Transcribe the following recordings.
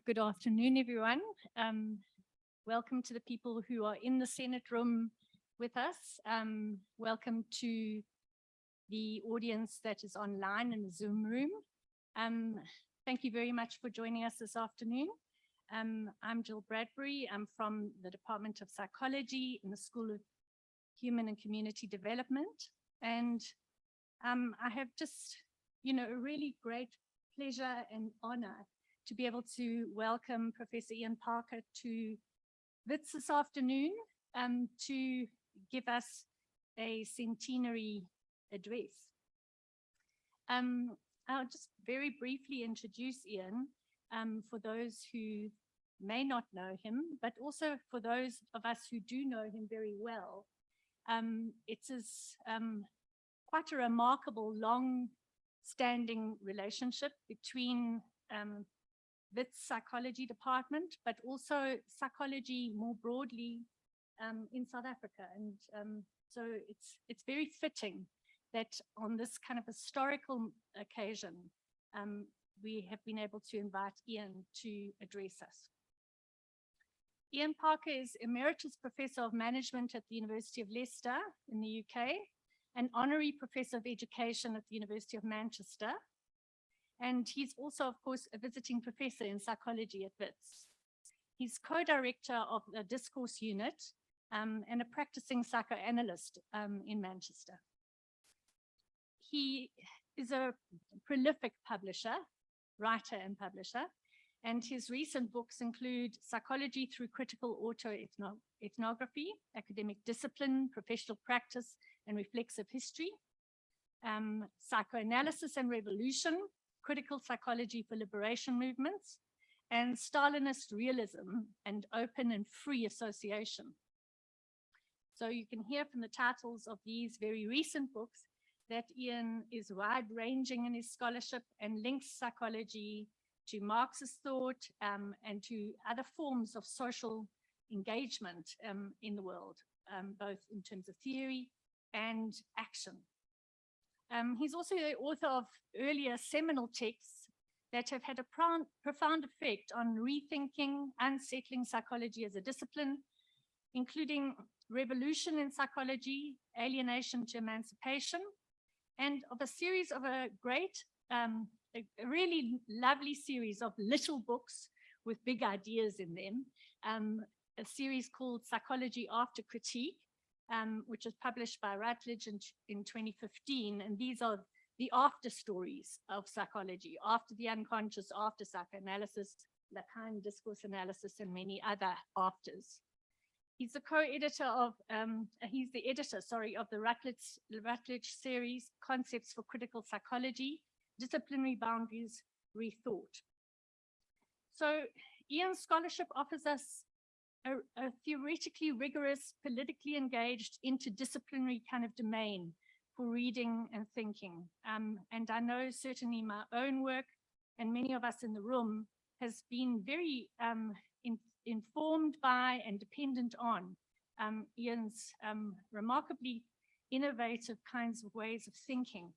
Good afternoon, everyone. Welcome to the people who are in the Senate room with us. Welcome to the audience that is online in the Zoom room. Thank you very much for joining us this afternoon. I'm Jill Bradbury. I'm from the Department of Psychology in the School of Human and Community Development. And I have just, a really great pleasure and honor to be able to welcome Professor Ian Parker to WITS this afternoon to give us a centenary address. I'll just very briefly introduce Ian for those who may not know him, but also for those of us who do know him very well. It is quite a remarkable, long-standing relationship between WITS psychology department, but also psychology more broadly in South Africa. And so it's very fitting that on this kind of historical occasion, we have been able to invite Ian to address us. Ian Parker is Emeritus Professor of Management at the University of Leicester in the UK, an Honorary Professor of Education at the University of Manchester, and he's also, of course, a visiting professor in psychology at WITS. He's co-director of the discourse unit and a practicing psychoanalyst in Manchester. He is a prolific publisher, writer and publisher, and his recent books include Psychology Through Critical Autoethnography, Academic Discipline, Professional Practice, and Reflexive History, Psychoanalysis and Revolution, Critical Psychology for Liberation Movements, and Stalinist Realism and Open and Free Association. So you can hear from the titles of these very recent books that Ian is wide-ranging in his scholarship and links psychology to Marxist thought and to other forms of social engagement in the world, both in terms of theory and action. He's also the author of earlier seminal texts that have had a profound effect on rethinking unsettling psychology as a discipline, including Revolution in Psychology, Alienation to Emancipation, and of a series of a really lovely series of little books with big ideas in them, a series called Psychology After Critique, which was published by Routledge in 2015. And these are the after stories of psychology, after the unconscious, after psychoanalysis, Lacan discourse analysis, and many other afters. He's the co-editor of, he's the editor, of the Routledge series, Concepts for Critical Psychology, Disciplinary Boundaries Rethought. So Ian's scholarship offers us a theoretically rigorous, politically engaged, interdisciplinary kind of domain for reading and thinking. And I know certainly my own work and many of us in the room has been very informed by and dependent on Ian's remarkably innovative kinds of ways of thinking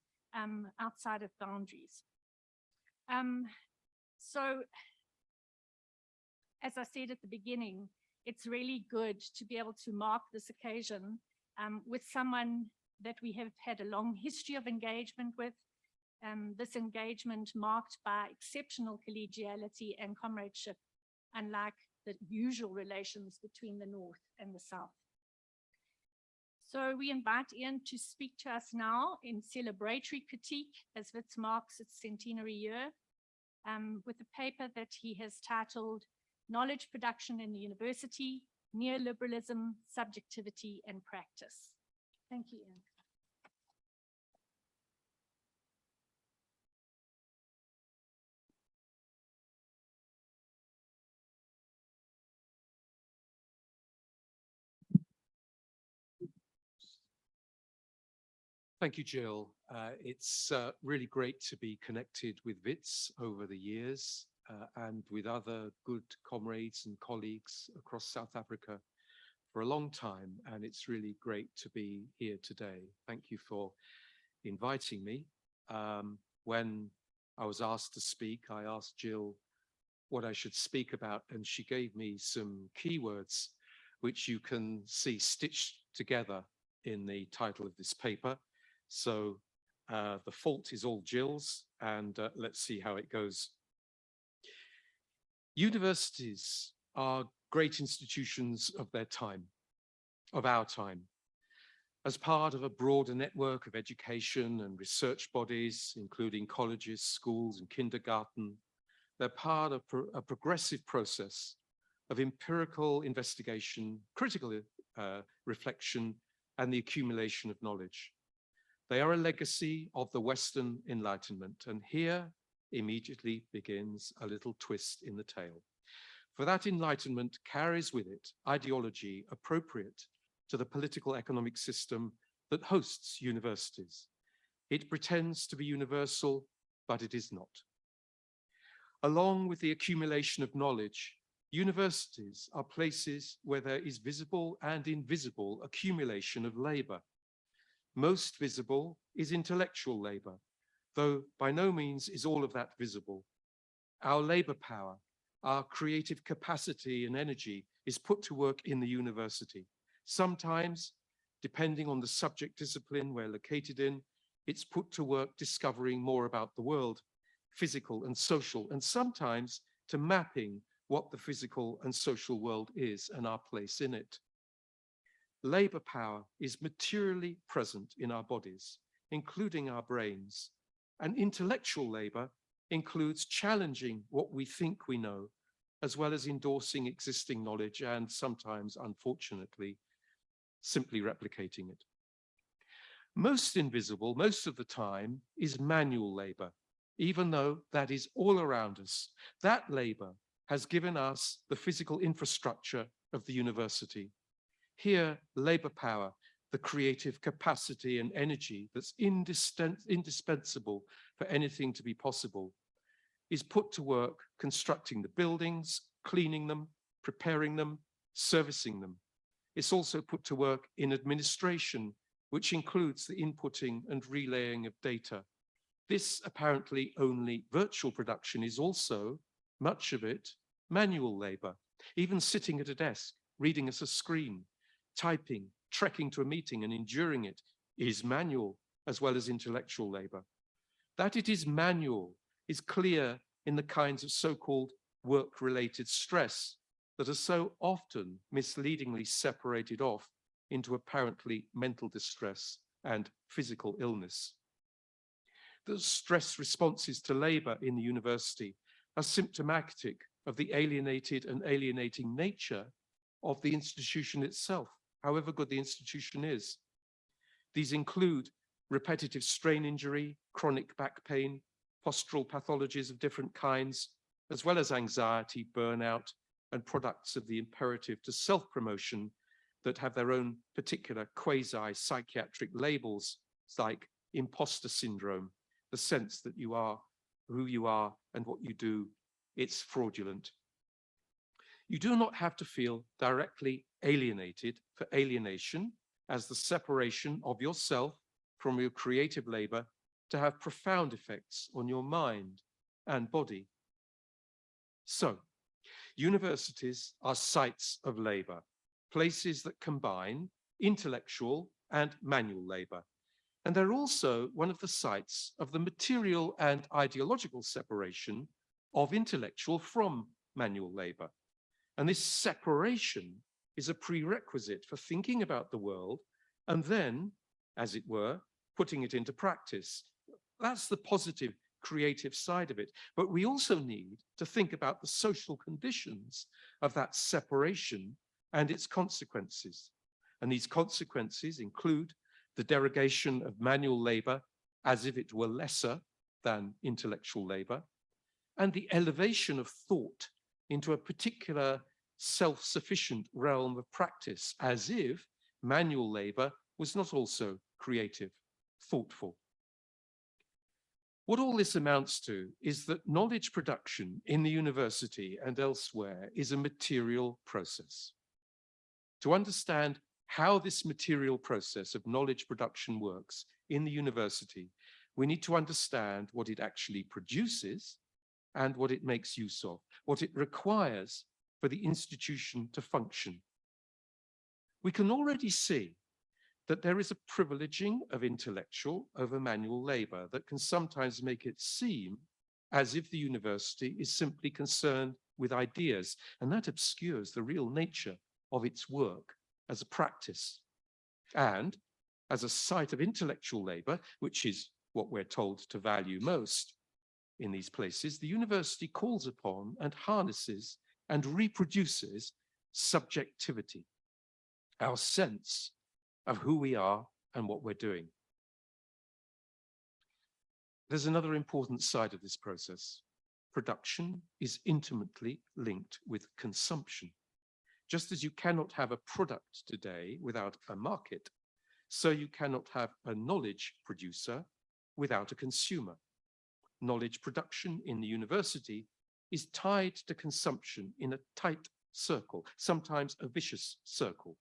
outside of boundaries. So, as I said at the beginning, it's really good to be able to mark this occasion with someone that we have had a long history of engagement with, this engagement marked by exceptional collegiality and comradeship, unlike the usual relations between the North and the South. So we invite Ian to speak to us now in celebratory critique as WITS marks its centenary year, with a paper that he has titled Knowledge Production in the University, Neoliberalism, Subjectivity and Practice. Thank you, Ian. Thank you, Jill. It's really great to be connected with WITS over the years and with other good comrades and colleagues across South Africa for a long time. And it's really great to be here today. Thank you for inviting me. When I was asked to speak, I asked Jill what I should speak about, and she gave me some keywords which you can see stitched together in the title of this paper. So the fault is all Jill's, and let's see how it goes. Universities are great institutions of their time, of our time. As part of a broader network of education and research bodies, including colleges, schools, and kindergarten, they're part of a progressive process of empirical investigation, critical reflection, and the accumulation of knowledge. They are a legacy of the Western Enlightenment, and here immediately begins a little twist in the tale. For that Enlightenment carries with it ideology appropriate to the political economic system that hosts universities. It pretends to be universal, but it is not. Along with the accumulation of knowledge, universities are places where there is visible and invisible accumulation of labor. Most visible is intellectual labor, though by no means is all of that visible. Our labor power, our creative capacity and energy is put to work in the university. Sometimes, depending on the subject discipline we're located in, it's put to work discovering more about the world, physical and social, and sometimes to mapping what the physical and social world is and our place in it. Labor power is materially present in our bodies, including our brains, and intellectual labor includes challenging what we think we know, as well as endorsing existing knowledge and sometimes, unfortunately, simply replicating it. Most invisible, most of the time, is manual labor, even though that is all around us. That labor has given us the physical infrastructure of the university. Here, labor power, the creative capacity and energy that's indispensable for anything to be possible, is put to work constructing the buildings, cleaning them, preparing them, servicing them. It's also put to work in administration, which includes the inputting and relaying of data. This apparently only virtual production is also, much of it, manual labor. Even sitting at a desk, reading at a screen, typing, trekking to a meeting and enduring it is manual as well as intellectual labor. That it is manual is clear in the kinds of so-called work-related stress that are so often misleadingly separated off into apparently mental distress and physical illness. The stress responses to labor in the university are symptomatic of the alienated and alienating nature of the institution itself, however good the institution is. These include repetitive strain injury, chronic back pain, postural pathologies of different kinds, as well as anxiety, burnout, and products of the imperative to self-promotion that have their own particular quasi-psychiatric labels, like imposter syndrome, the sense that you are who you are and what you do, it's fraudulent. You do not have to feel directly alienated for alienation as the separation of yourself from your creative labor to have profound effects on your mind and body. So, universities are sites of labor, places that combine intellectual and manual labor. And they're also one of the sites of the material and ideological separation of intellectual from manual labor. And this separation is a prerequisite for thinking about the world and then, as it were, putting it into practice. That's the positive creative side of it. But we also need to think about the social conditions of that separation and its consequences. And these consequences include the derogation of manual labor as if it were lesser than intellectual labor, and the elevation of thought into a particular self-sufficient realm of practice, as if manual labor was not also creative, thoughtful. What all this amounts to is that knowledge production in the university and elsewhere is a material process. To understand how this material process of knowledge production works in the university, we need to understand what it actually produces and what it makes use of, what it requires for the institution to function. We can already see that there is a privileging of intellectual over manual labor that can sometimes make it seem as if the university is simply concerned with ideas, and that obscures the real nature of its work as a practice. And as a site of intellectual labor, which is what we're told to value most in these places, the university calls upon and harnesses and reproduces subjectivity, our sense of who we are and what we're doing. There's another important side of this process. Production is intimately linked with consumption. Just as you cannot have a product today without a market, so you cannot have a knowledge producer without a consumer. Knowledge production in the university is tied to consumption in a tight circle, sometimes a vicious circle.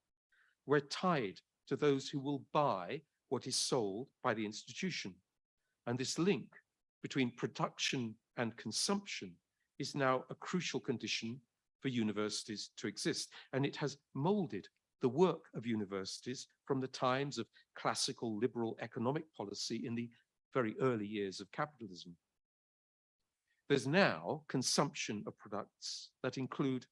We're tied to those who will buy what is sold by the institution. And this link between production and consumption is now a crucial condition for universities to exist. And it has molded the work of universities from the times of classical liberal economic policy in the very early years of capitalism. There's now consumption of products that include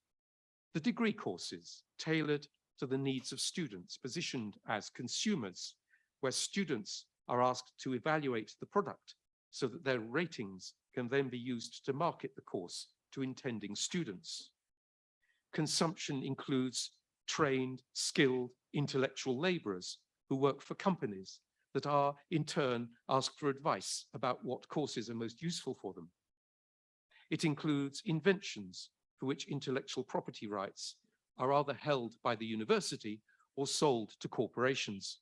the degree courses tailored to the needs of students, positioned as consumers, where students are asked to evaluate the product so that their ratings can then be used to market the course to intending students. Consumption includes trained, skilled, intellectual laborers who work for companies that are in turn asked for advice about what courses are most useful for them. It includes inventions for which intellectual property rights are either held by the university or sold to corporations.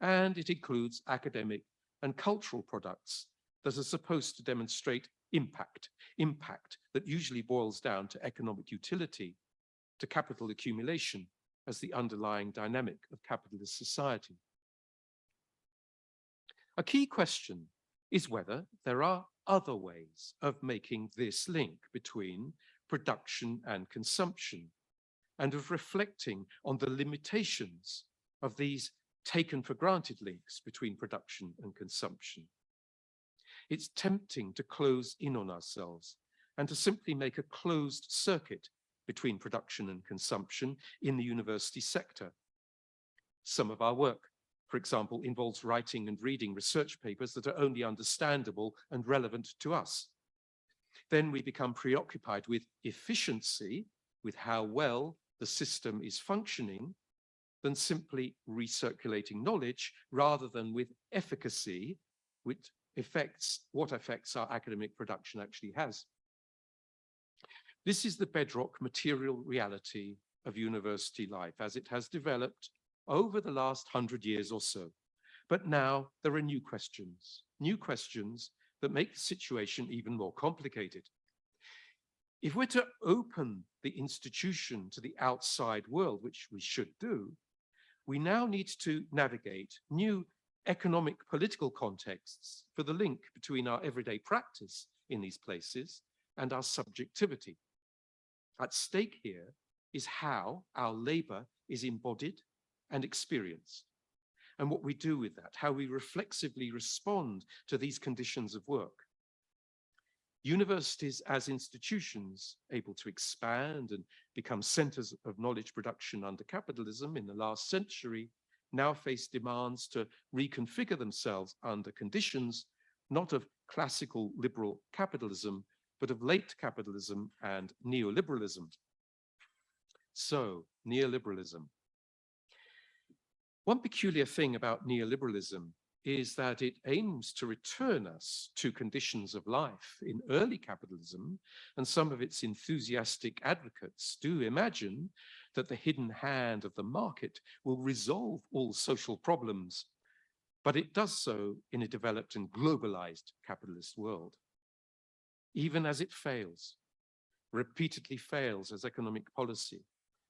And it includes academic and cultural products that are supposed to demonstrate impact that usually boils down to economic utility, to capital accumulation as the underlying dynamic of capitalist society. A key question is whether there are other ways of making this link between production and consumption, and of reflecting on the limitations of these taken for granted links between production and consumption. It's tempting to close in on ourselves and to simply make a closed circuit between production and consumption in the university sector. Some of our work, for example, involves writing and reading research papers that are only understandable and relevant to us. Then we become preoccupied with efficiency, with how well the system is functioning, than simply recirculating knowledge, rather than with efficacy, what effects our academic production actually has. This is the bedrock material reality of university life as it has developed over the last 100 years or so. But now there are new questions that make the situation even more complicated. If we're to open the institution to the outside world, which we should do, we now need to navigate new economic political contexts for the link between our everyday practice in these places and our subjectivity. At stake here is how our labor is embodied and experienced, and what we do with that, how we reflexively respond to these conditions of work. Universities as institutions able to expand and become centers of knowledge production under capitalism in the last century now face demands to reconfigure themselves under conditions not of classical liberal capitalism, but of late capitalism and neoliberalism. So, neoliberalism. One peculiar thing about neoliberalism is that it aims to return us to conditions of life in early capitalism, and some of its enthusiastic advocates do imagine that the hidden hand of the market will resolve all social problems, but it does so in a developed and globalized capitalist world. Even as it fails, repeatedly fails as economic policy,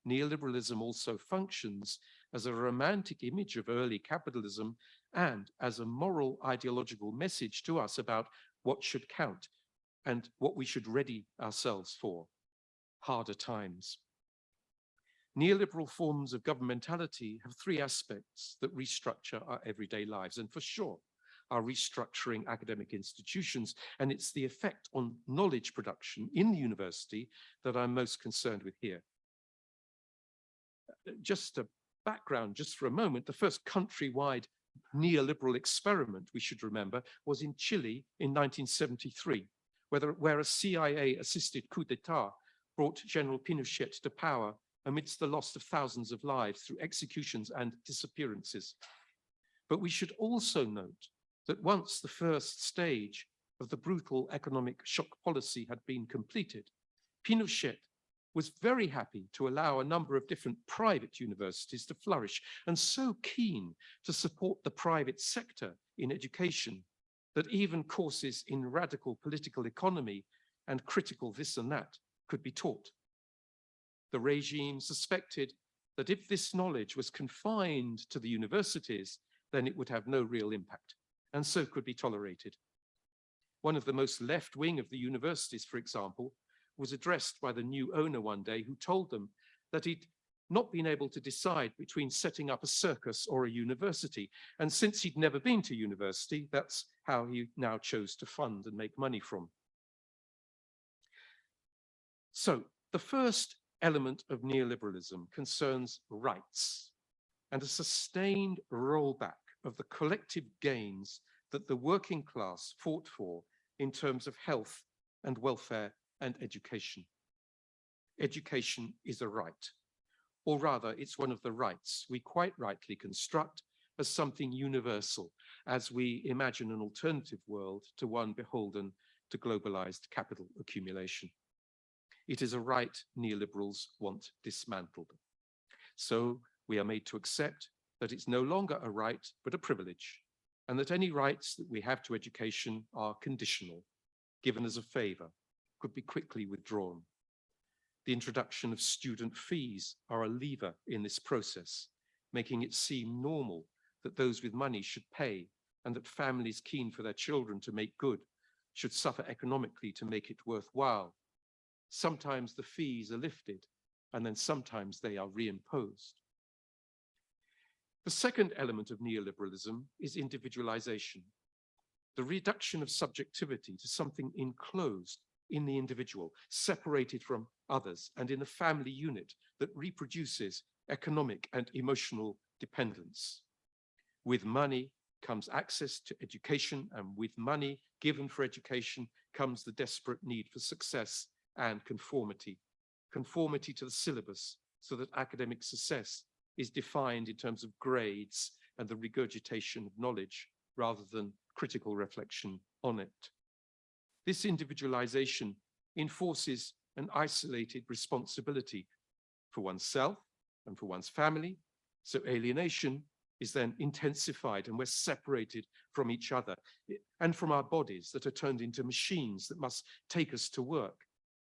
neoliberalism also functions as a romantic image of early capitalism and as a moral ideological message to us about what should count and what we should ready ourselves for: harder times. Neoliberal forms of governmentality have three aspects that restructure our everyday lives, and for sure are restructuring academic institutions, and it's the effect on knowledge production in the university that I'm most concerned with here. Just a background, just for a moment, the first countrywide neoliberal experiment, we should remember, was in Chile in 1973, where a CIA-assisted coup d'etat brought General Pinochet to power amidst the loss of thousands of lives through executions and disappearances. But we should also note that once the first stage of the brutal economic shock policy had been completed, Pinochet was very happy to allow a number of different private universities to flourish, and so keen to support the private sector in education that even courses in radical political economy and critical this and that could be taught. The regime suspected that if this knowledge was confined to the universities, then it would have no real impact, and so could be tolerated. One of the most left-wing of the universities, for example, was addressed by the new owner one day, who told them that he'd not been able to decide between setting up a circus or a university. And since he'd never been to university, that's how he now chose to fund and make money from. So the first element of neoliberalism concerns rights and a sustained rollback of the collective gains that the working class fought for in terms of health and welfare and education. Education is a right, or rather it's one of the rights we quite rightly construct as something universal as we imagine an alternative world to one beholden to globalized capital accumulation. It is a right neoliberals want dismantled. So we are made to accept that it's no longer a right, but a privilege, and that any rights that we have to education are conditional, given as a favor, could be quickly withdrawn. The introduction of student fees are a lever in this process, making it seem normal that those with money should pay, and that families keen for their children to make good should suffer economically to make it worthwhile. Sometimes the fees are lifted, and then sometimes they are reimposed. The second element of neoliberalism is individualization, the reduction of subjectivity to something enclosed in the individual, separated from others, and in a family unit that reproduces economic and emotional dependence. With money comes access to education, and with money given for education comes the desperate need for success and conformity. Conformity to the syllabus, so that academic success is defined in terms of grades and the regurgitation of knowledge rather than critical reflection on it. This individualization enforces an isolated responsibility for oneself and for one's family. So alienation is then intensified, and we're separated from each other and from our bodies that are turned into machines that must take us to work,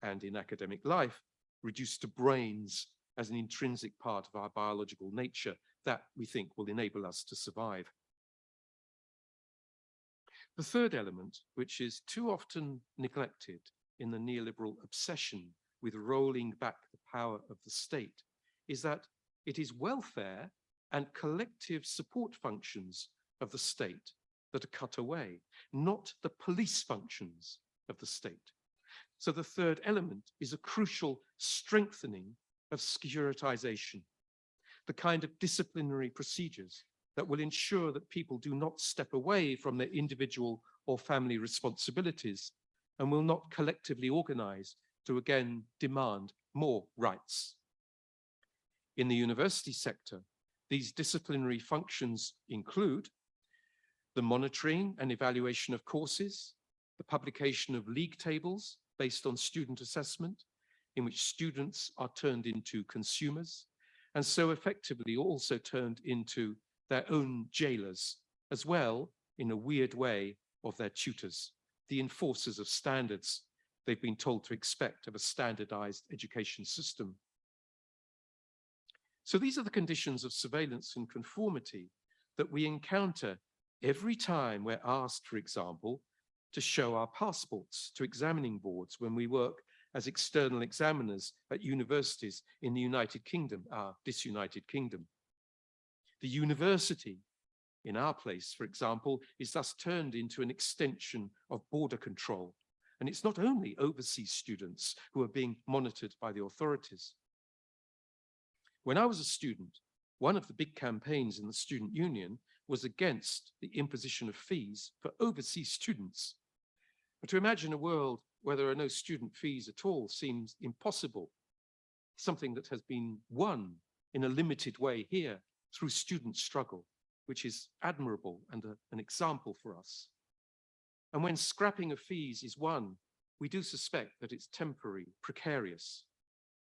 and in academic life, reduced to brains as an intrinsic part of our biological nature that we think will enable us to survive. The third element, which is too often neglected in the neoliberal obsession with rolling back the power of the state, is that it is welfare and collective support functions of the state that are cut away, not the police functions of the state. So the third element is a crucial strengthening of securitization, the kind of disciplinary procedures that will ensure that people do not step away from their individual or family responsibilities and will not collectively organize to again demand more rights. In the university sector, these disciplinary functions include the monitoring and evaluation of courses, the publication of league tables based on student assessment, in which students are turned into consumers, and so effectively also turned into their own jailers, as well, in a weird way, of their tutors, the enforcers of standards they've been told to expect of a standardized education system. So these are the conditions of surveillance and conformity that we encounter every time we're asked, for example, to show our passports to examining boards when we work as external examiners at universities in the United Kingdom, our disunited kingdom. The university in our place, for example, is thus turned into an extension of border control. And it's not only overseas students who are being monitored by the authorities. When I was a student, one of the big campaigns in the student union was against the imposition of fees for overseas students. But to imagine a world where there are no student fees at all seems impossible, something that has been won in a limited way here through student struggle, which is admirable and an example for us. And when scrapping of fees is won, we do suspect that it's temporary, precarious.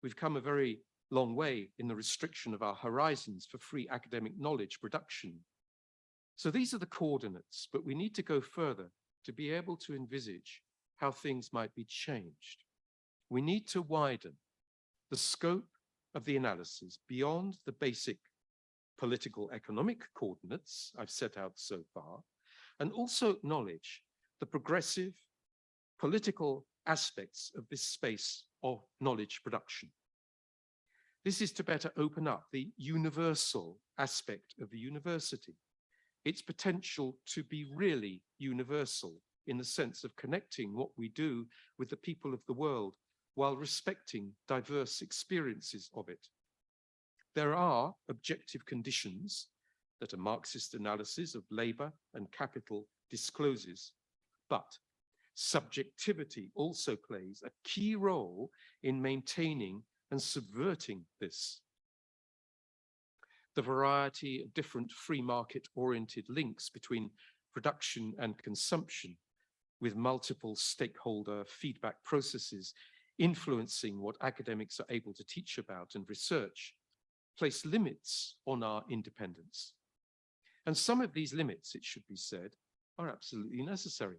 We've come a very long way in the restriction of our horizons for free academic knowledge production. So these are the coordinates, but we need to go further to be able to envisage how things might be changed. We need to widen the scope of the analysis beyond the basic political economic coordinates I've set out so far, and also acknowledge the progressive political aspects of this space of knowledge production. This is to better open up the universal aspect of the university, its potential to be really universal in the sense of connecting what we do with the people of the world while respecting diverse experiences of it. There are objective conditions that a Marxist analysis of labor and capital discloses, but subjectivity also plays a key role in maintaining and subverting this. The variety of different free market-oriented links between production and consumption, with multiple stakeholder feedback processes influencing what academics are able to teach about and research, place limits on our independence. And some of these limits, it should be said, are absolutely necessary.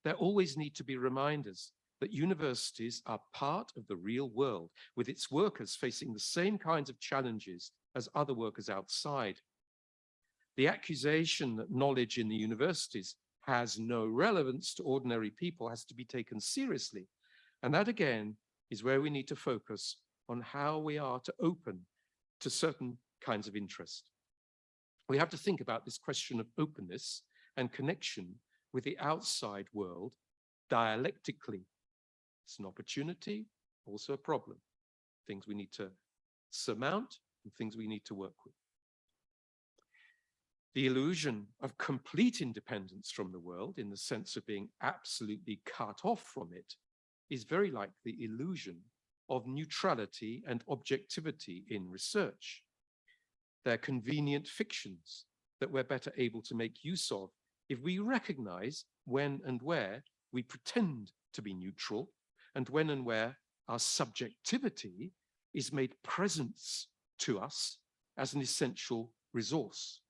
There always need to be reminders that universities are part of the real world, with its workers facing the same kinds of challenges as other workers outside. The accusation that knowledge in the universities has no relevance to ordinary people has to be taken seriously. And that, again, is where we need to focus on how we are to open to certain kinds of interest. We have to think about this question of openness and connection with the outside world dialectically. It's an opportunity, also a problem. Things we need to surmount and things we need to work with. The illusion of complete independence from the world, in the sense of being absolutely cut off from it, is very like the illusion of neutrality and objectivity in research. They're convenient fictions that we're better able to make use of if we recognize when and where we pretend to be neutral, and when and where our subjectivity is made present to us as an essential resource.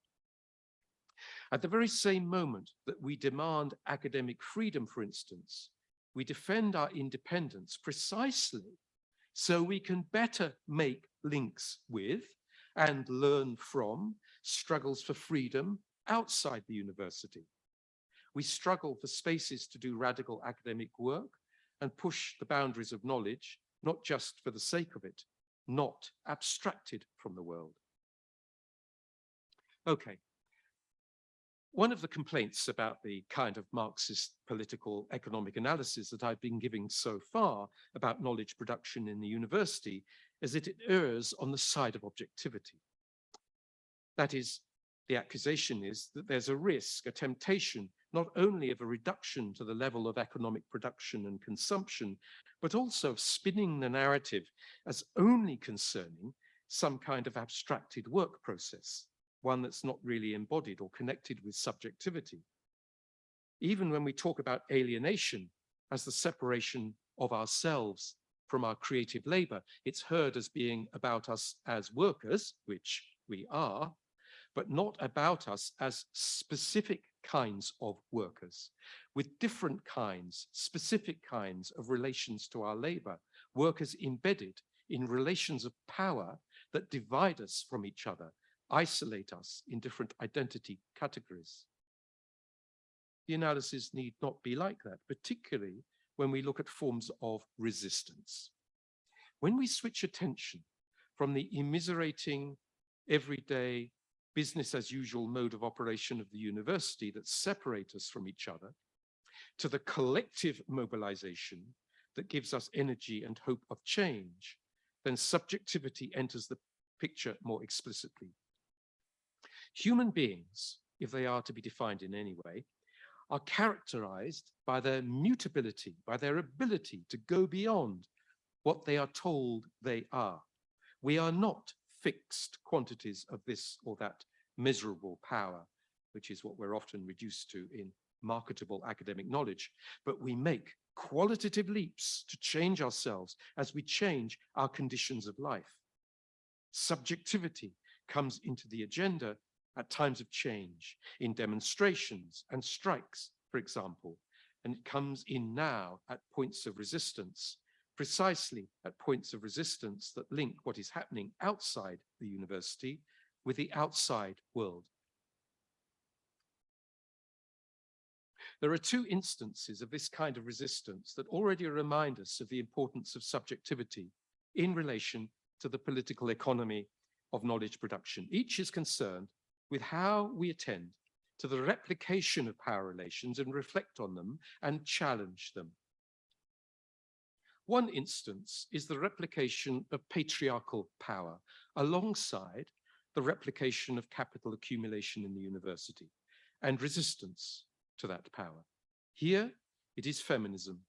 At the very same moment that we demand academic freedom, for instance, we defend our independence precisely so we can better make links with and learn from struggles for freedom outside the university. We struggle for spaces to do radical academic work and push the boundaries of knowledge, not just for the sake of it, not abstracted from the world. Okay. One of the complaints about the kind of Marxist political economic analysis that I've been giving so far about knowledge production in the university is that it errs on the side of objectivity. That is, the accusation is that there's a risk, a temptation, not only of a reduction to the level of economic production and consumption, but also of spinning the narrative as only concerning some kind of abstracted work process, one that's not really embodied or connected with subjectivity. Even when we talk about alienation as the separation of ourselves from our creative labor, it's heard as being about us as workers, which we are, but not about us as specific kinds of workers, with different kinds, specific kinds of relations to our labor, workers embedded in relations of power that divide us from each other, isolate us in different identity categories. the analysis need not be like that, particularly when we look at forms of resistance. When we switch attention from the immiserating, everyday, business as usual mode of operation of the university that separate us from each other, to the collective mobilization that gives us energy and hope of change, then subjectivity enters the picture more explicitly. Human beings, if they are to be defined in any way, are characterized by their mutability, by their ability to go beyond what they are told they are. We are not fixed quantities of this or that measurable power, which is what we're often reduced to in marketable academic knowledge, but we make qualitative leaps to change ourselves as we change our conditions of life. Subjectivity comes into the agenda at times of change, in demonstrations and strikes, for example, and it comes in now at points of resistance, precisely at points of resistance that link what is happening outside the university with the outside world. There are two instances of this kind of resistance that already remind us of the importance of subjectivity in relation to the political economy of knowledge production. Each is concerned with how we attend to the replication of power relations and reflect on them and challenge them. One instance is the replication of patriarchal power alongside the replication of capital accumulation in the university and resistance to that power. Here, it is feminism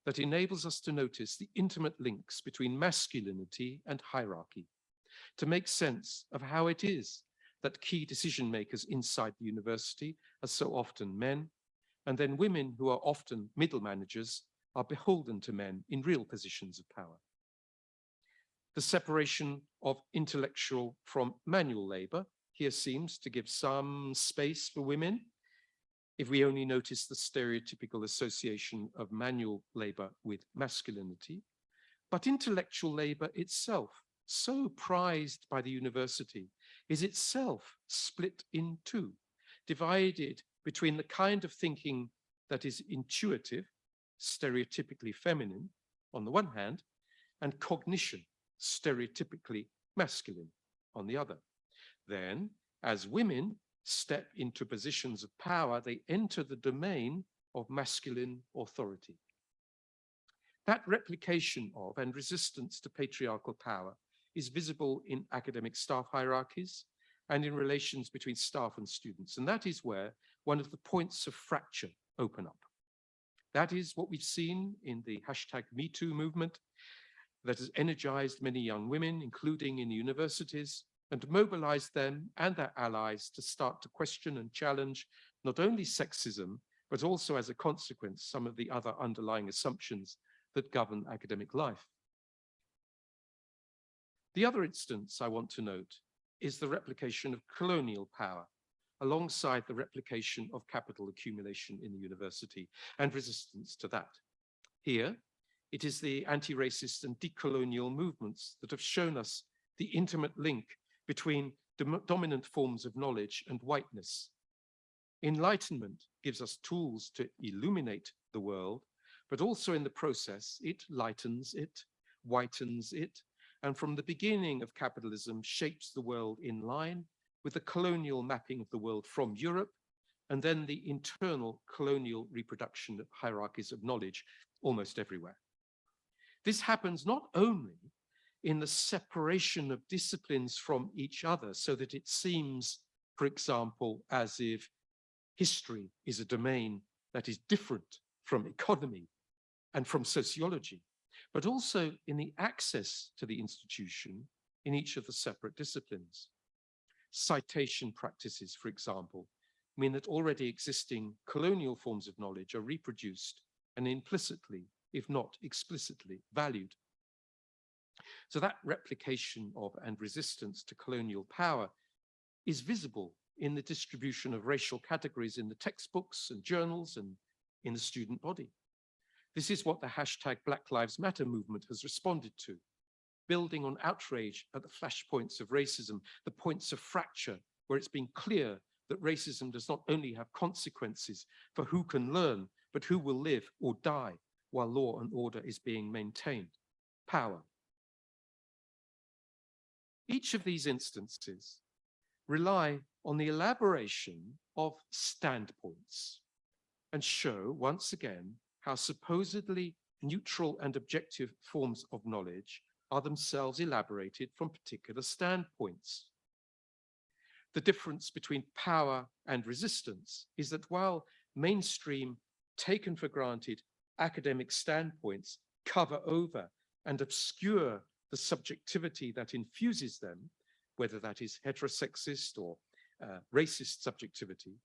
that enables us to notice the intimate links between masculinity and hierarchy, to make sense of how it is that key decision makers inside the university are so often men, and then women who are often middle managers are beholden to men in real positions of power. The separation of intellectual from manual labor here seems to give some space for women, if we only notice the stereotypical association of manual labor with masculinity. But intellectual labor itself, so prized by the university, is itself split in two, divided between the kind of thinking that is intuitive, stereotypically feminine, on the one hand, and cognition, stereotypically masculine, on the other. Then, as women step into positions of power, they enter the domain of masculine authority. That replication of and resistance to patriarchal power is visible in academic staff hierarchies and in relations between staff and students. And that is where one of the points of fracture open up. That is what we've seen in the #MeToo movement that has energized many young women, including in the universities, and mobilized them and their allies to start to question and challenge not only sexism, but also as a consequence, some of the other underlying assumptions that govern academic life. The other instance I want to note is the replication of colonial power alongside the replication of capital accumulation in the university and resistance to that. Here, it is the anti-racist and decolonial movements that have shown us the intimate link between dominant forms of knowledge and whiteness. Enlightenment gives us tools to illuminate the world, but also in the process, it lightens it, whitens it, and from the beginning of capitalism shapes the world in line with the colonial mapping of the world from Europe, and then the internal colonial reproduction of hierarchies of knowledge almost everywhere. This happens not only in the separation of disciplines from each other, so that it seems, for example, as if history is a domain that is different from economy and from sociology, but also in the access to the institution in each of the separate disciplines. Citation practices, for example, mean that already existing colonial forms of knowledge are reproduced and implicitly, if not explicitly, valued. So that replication of and resistance to colonial power is visible in the distribution of racial categories in the textbooks and journals and in the student body. This is what the #Black Lives Matter movement has responded to, building on outrage at the flashpoints of racism, the points of fracture, where it's been clear that racism does not only have consequences for who can learn, but who will live or die while law and order is being maintained. Power. Each of these instances rely on the elaboration of standpoints and show, once again, how supposedly neutral and objective forms of knowledge are themselves elaborated from particular standpoints. The difference between power and resistance is that while mainstream, taken for granted academic standpoints cover over and obscure the subjectivity that infuses them, whether that is heterosexist or racist subjectivity,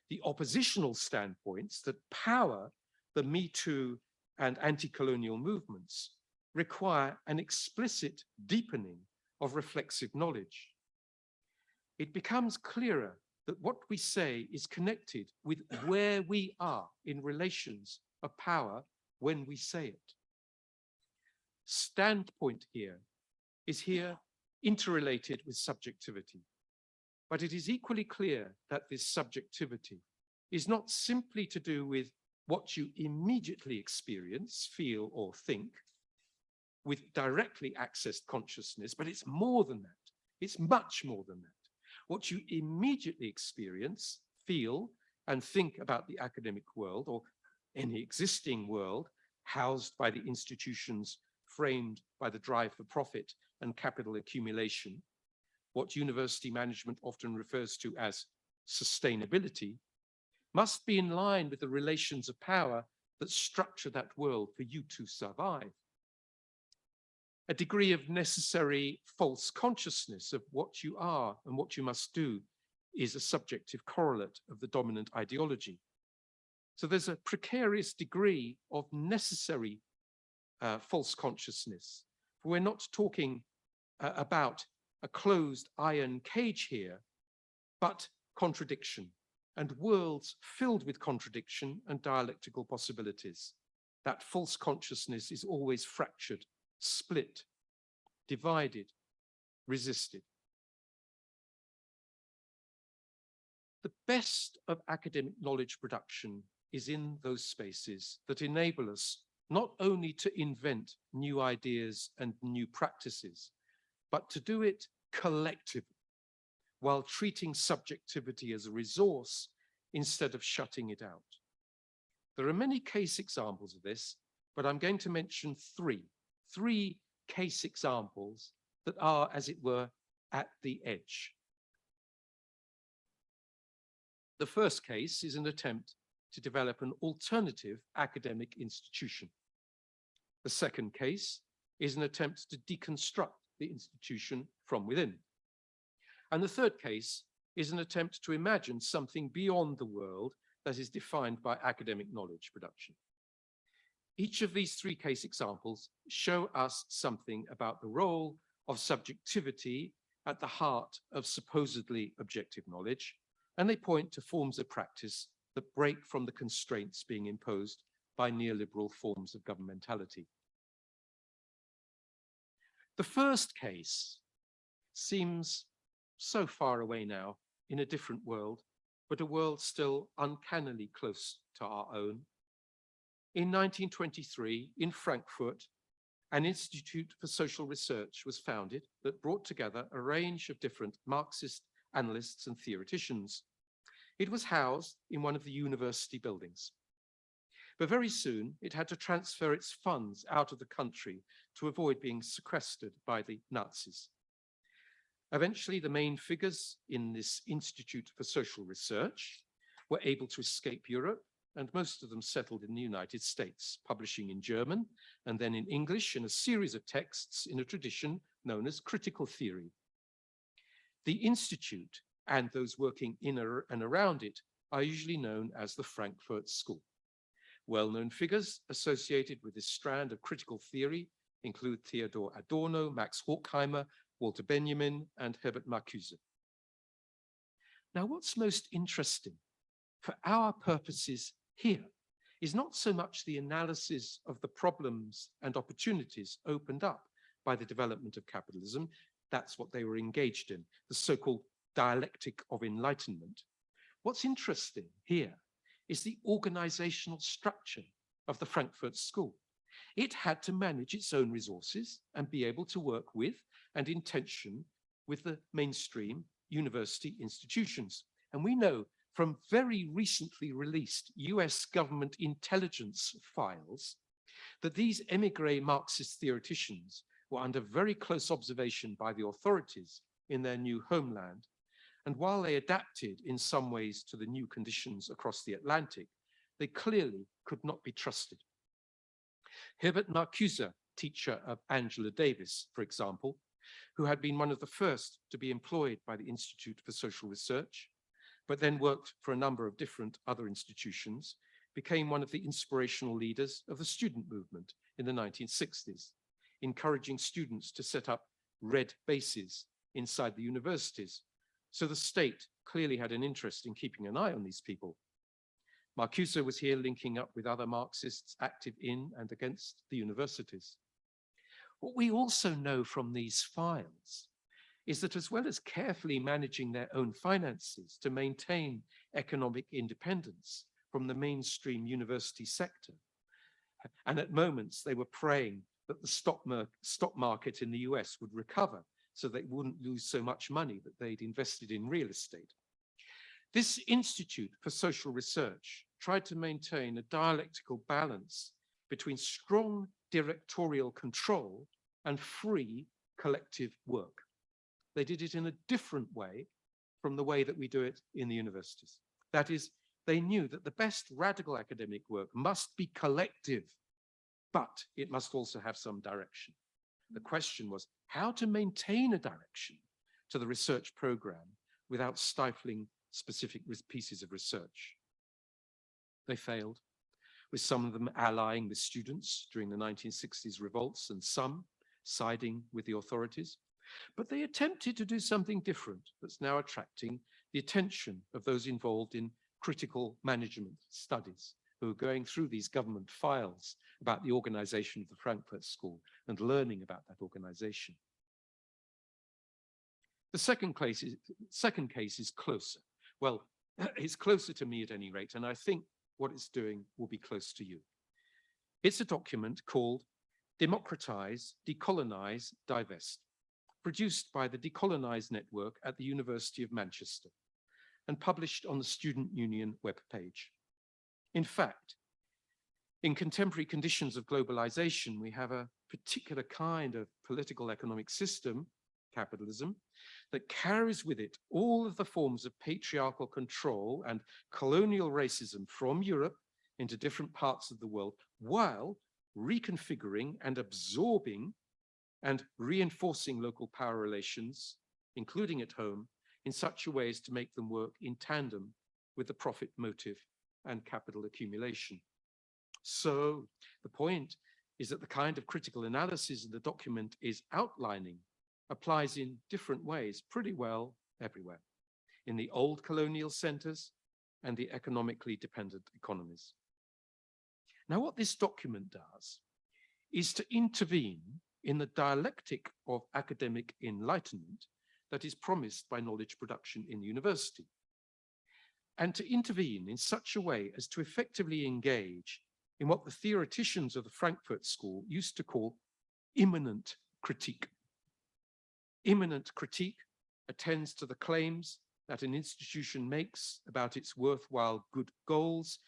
the oppositional standpoints that power the Me Too and anti-colonial movements require an explicit deepening of reflexive knowledge. It becomes clearer that what we say is connected with where we are in relations of power when we say it. Standpoint is here interrelated with subjectivity, but it is equally clear that this subjectivity is not simply to do with what you immediately experience, feel, or think with directly accessed consciousness, but it's more than that. It's much more than that. What you immediately experience, feel, and think about the academic world or any existing world housed by the institutions framed by the drive for profit and capital accumulation, what university management often refers to as sustainability, must be in line with the relations of power that structure that world for you to survive. A degree of necessary false consciousness of what you are and what you must do is a subjective correlate of the dominant ideology. So there's a precarious degree of necessary false consciousness. We're not talking about a closed iron cage here, but contradiction and worlds filled with contradiction and dialectical possibilities. That false consciousness is always fractured, split, divided, resisted. The best of academic knowledge production is in those spaces that enable us not only to invent new ideas and new practices, but to do it collectively, while treating subjectivity as a resource instead of shutting it out. There are many case examples of this, but I'm going to mention three case examples that are, as it were, at the edge. The first case is an attempt to develop an alternative academic institution. The second case is an attempt to deconstruct the institution from within. And the third case is an attempt to imagine something beyond the world that is defined by academic knowledge production. Each of these three case examples show us something about the role of subjectivity at the heart of supposedly objective knowledge, and they point to forms of practice that break from the constraints being imposed by neoliberal forms of governmentality. The first case seems so far away now in a different world, but a world still uncannily close to our own. In 1923, in Frankfurt, an Institute for Social Research was founded that brought together a range of different Marxist analysts and theoreticians. It was housed in one of the university buildings. But very soon, it had to transfer its funds out of the country to avoid being sequestered by the Nazis. Eventually, the main figures in this Institute for Social Research were able to escape Europe, and most of them settled in the United States, publishing in German and then in English in a series of texts in a tradition known as critical theory. The Institute and those working in and around it are usually known as the Frankfurt School. Well-known figures associated with this strand of critical theory include Theodor Adorno, Max Horkheimer, Walter Benjamin, and Herbert Marcuse. Now, what's most interesting for our purposes here is not so much the analysis of the problems and opportunities opened up by the development of capitalism. That's what they were engaged in, the so-called dialectic of enlightenment. What's interesting here is the organizational structure of the Frankfurt School. It had to manage its own resources and be able to work with and in tension with the mainstream university institutions. And we know from very recently released US government intelligence files that these émigré Marxist theoreticians were under very close observation by the authorities in their new homeland. And while they adapted in some ways to the new conditions across the Atlantic, they clearly could not be trusted. Herbert Marcuse, teacher of Angela Davis, for example, who had been one of the first to be employed by the Institute for Social Research, but then worked for a number of different other institutions, became one of the inspirational leaders of the student movement in the 1960s, encouraging students to set up red bases inside the universities. So the state clearly had an interest in keeping an eye on these people. Marcuse was here linking up with other Marxists active in and against the universities. What we also know from these files is that as well as carefully managing their own finances to maintain economic independence from the mainstream university sector, and at moments they were praying that the stock market in the US would recover so they wouldn't lose so much money that they'd invested in real estate. This Institute for Social Research tried to maintain a dialectical balance between strong directorial control and free collective work. They did it in a different way from the way that we do it in the universities. That is, they knew that the best radical academic work must be collective, but it must also have some direction. The question was how to maintain a direction to the research program without stifling specific pieces of research. They failed, with some of them allying with students during the 1960s revolts and some siding with the authorities. But they attempted to do something different that's now attracting the attention of those involved in critical management studies who are going through these government files about the organization of the Frankfurt School and learning about that organization. The second case is closer. Well, it's closer to me at any rate, and I think what it's doing will be close to you. It's a document called Democratize, Decolonize, Divest, produced by the Decolonize Network at the University of Manchester and published on the Student Union webpage. In fact, in contemporary conditions of globalization, we have a particular kind of political economic system, capitalism, that carries with it all of the forms of patriarchal control and colonial racism from Europe into different parts of the world, while reconfiguring and absorbing and reinforcing local power relations, including at home, in such a way as to make them work in tandem with the profit motive and capital accumulation. So the point is that the kind of critical analysis the document is outlining applies in different ways pretty well everywhere, in the old colonial centers and the economically dependent economies. Now, what this document does is to intervene in the dialectic of academic enlightenment that is promised by knowledge production in the university, and to intervene in such a way as to effectively engage in what the theoreticians of the Frankfurt School used to call immanent critique. Immanent critique attends to the claims that an institution makes about its worthwhile good goals,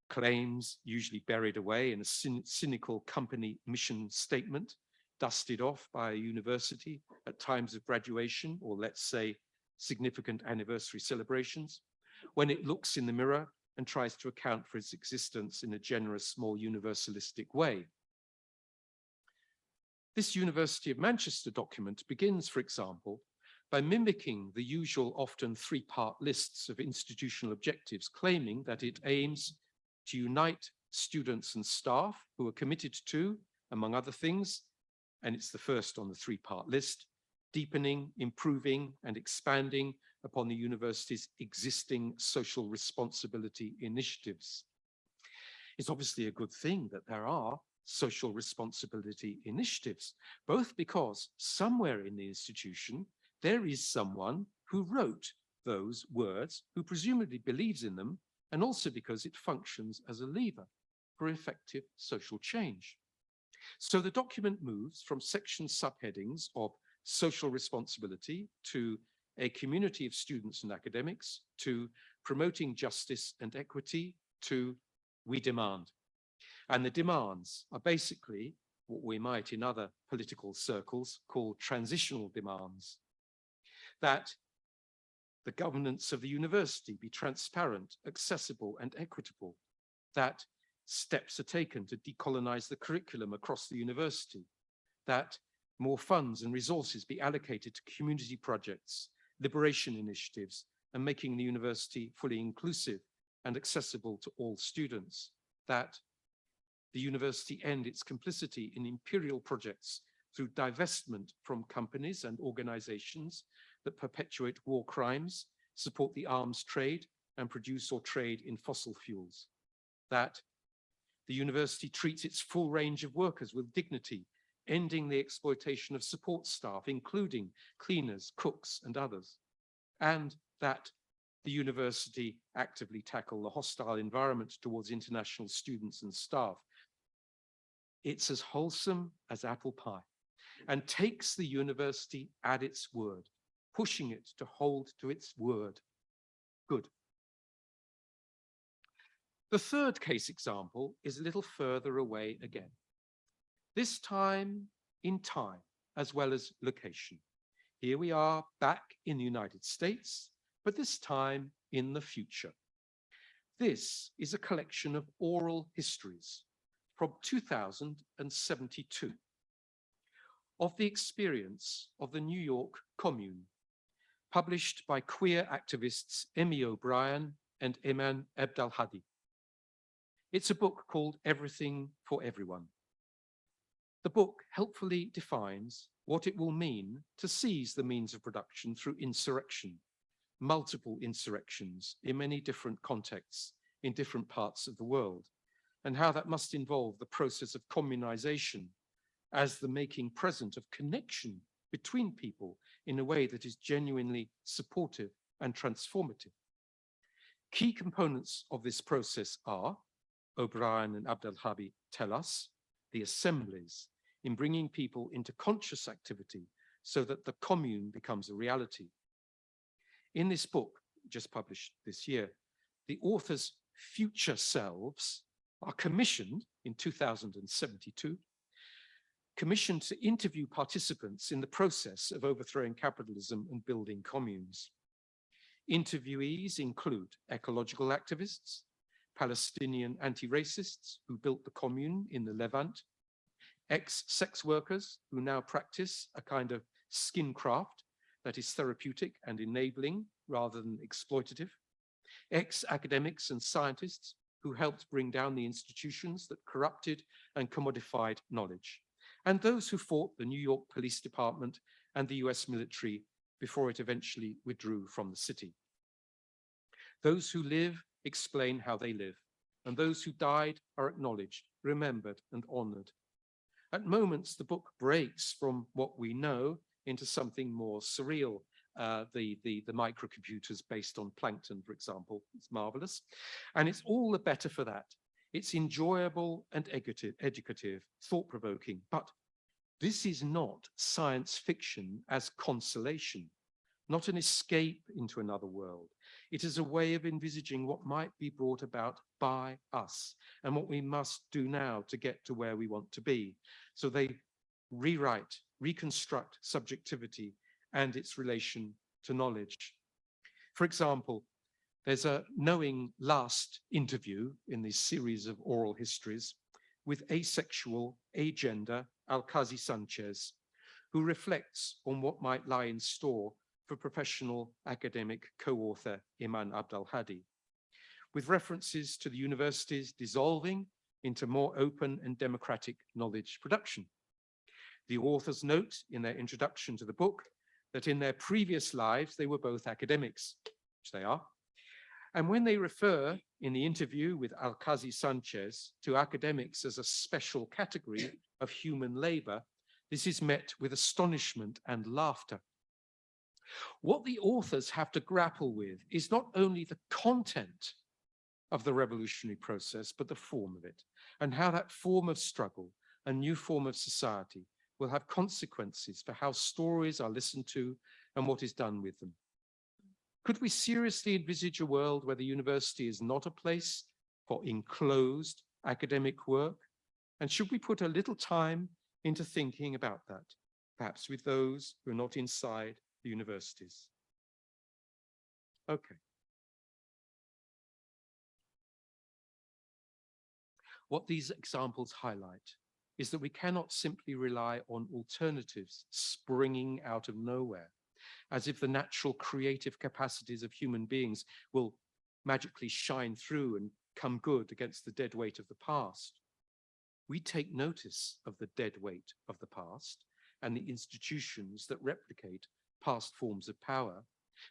claims usually buried away in a cynical company mission statement, dusted off by a university at times of graduation, or let's say significant anniversary celebrations, when it looks in the mirror and tries to account for its existence in a generous, more universalistic way. This University of Manchester document begins, for example, by mimicking the usual, often three-part lists of institutional objectives, claiming that it aims to unite students and staff who are committed to, among other things, and it's the first on the three-part list, deepening, improving, and expanding upon the university's existing social responsibility initiatives. It's obviously a good thing that there are social responsibility initiatives, both because somewhere in the institution there is someone who wrote those words, who presumably believes in them, and also because it functions as a lever for effective social change. So the document moves from section subheadings of social responsibility to a community of students and academics, to promoting justice and equity, to we demand. And the demands are basically what we might in other political circles call transitional demands. That the governance of the university be transparent, accessible, and equitable. That steps are taken to decolonize the curriculum across the university. That more funds and resources be allocated to community projects, liberation initiatives, and making the university fully inclusive and accessible to all students. That the university end its complicity in imperial projects through divestment from companies and organizations that perpetuate war crimes, support the arms trade, and produce or trade in fossil fuels. That the university treats its full range of workers with dignity, ending the exploitation of support staff, including cleaners, cooks, and others. And that the university actively tackle the hostile environment towards international students and staff. It's as wholesome as apple pie and takes the university at its word, pushing it to hold to its word. Good. The third case example is a little further away again, this time in time as well as location. Here we are back in the United States, but this time in the future. This is a collection of oral histories from 2072 of the experience of the New York Commune, published by queer activists Emmy O'Brien and Eman Abdelhadi. It's a book called Everything for Everyone. The book helpfully defines what it will mean to seize the means of production through insurrection, multiple insurrections in many different contexts in different parts of the world, and how that must involve the process of communization as the making present of connection between people in a way that is genuinely supportive and transformative. Key components of this process are, O'Brien and Abdelhadi tell us, the assemblies in bringing people into conscious activity so that the commune becomes a reality. In this book, just published this year, the author's future selves are commissioned in 2072, commissioned to interview participants in the process of overthrowing capitalism and building communes. Interviewees include ecological activists, Palestinian anti-racists who built the commune in the Levant, ex-sex workers who now practice a kind of skin craft that is therapeutic and enabling rather than exploitative, ex-academics and scientists who helped bring down the institutions that corrupted and commodified knowledge, and those who fought the New York Police Department and the US military before it eventually withdrew from the city. Those who live explain how they live, and those who died are acknowledged, remembered, and honored. At moments, the book breaks from what we know into something more surreal. The microcomputers based on plankton, for example, it's marvelous. And it's all the better for that. It's enjoyable and educative, thought-provoking, but this is not science fiction as consolation, not an escape into another world. It is a way of envisaging what might be brought about by us and what we must do now to get to where we want to be. So they rewrite, reconstruct subjectivity and its relation to knowledge. For example, there's a knowing last interview in this series of oral histories with asexual, agender Alkazi Sanchez, who reflects on what might lie in store for professional academic co-author Eman Abdelhadi, with references to the universities dissolving into more open and democratic knowledge production. The authors note in their introduction to the book that in their previous lives, they were both academics, which they are. And when they refer in the interview with Alkazi Sanchez to academics as a special category of human labor, this is met with astonishment and laughter. What the authors have to grapple with is not only the content of the revolutionary process, but the form of it, and how that form of struggle, a new form of society, will have consequences for how stories are listened to and what is done with them. Could we seriously envisage a world where the university is not a place for enclosed academic work? And should we put a little time into thinking about that, perhaps with those who are not inside the universities? Okay. What these examples highlight is that we cannot simply rely on alternatives springing out of nowhere, as if the natural creative capacities of human beings will magically shine through and come good against the dead weight of the past. We take notice of the dead weight of the past and the institutions that replicate past forms of power,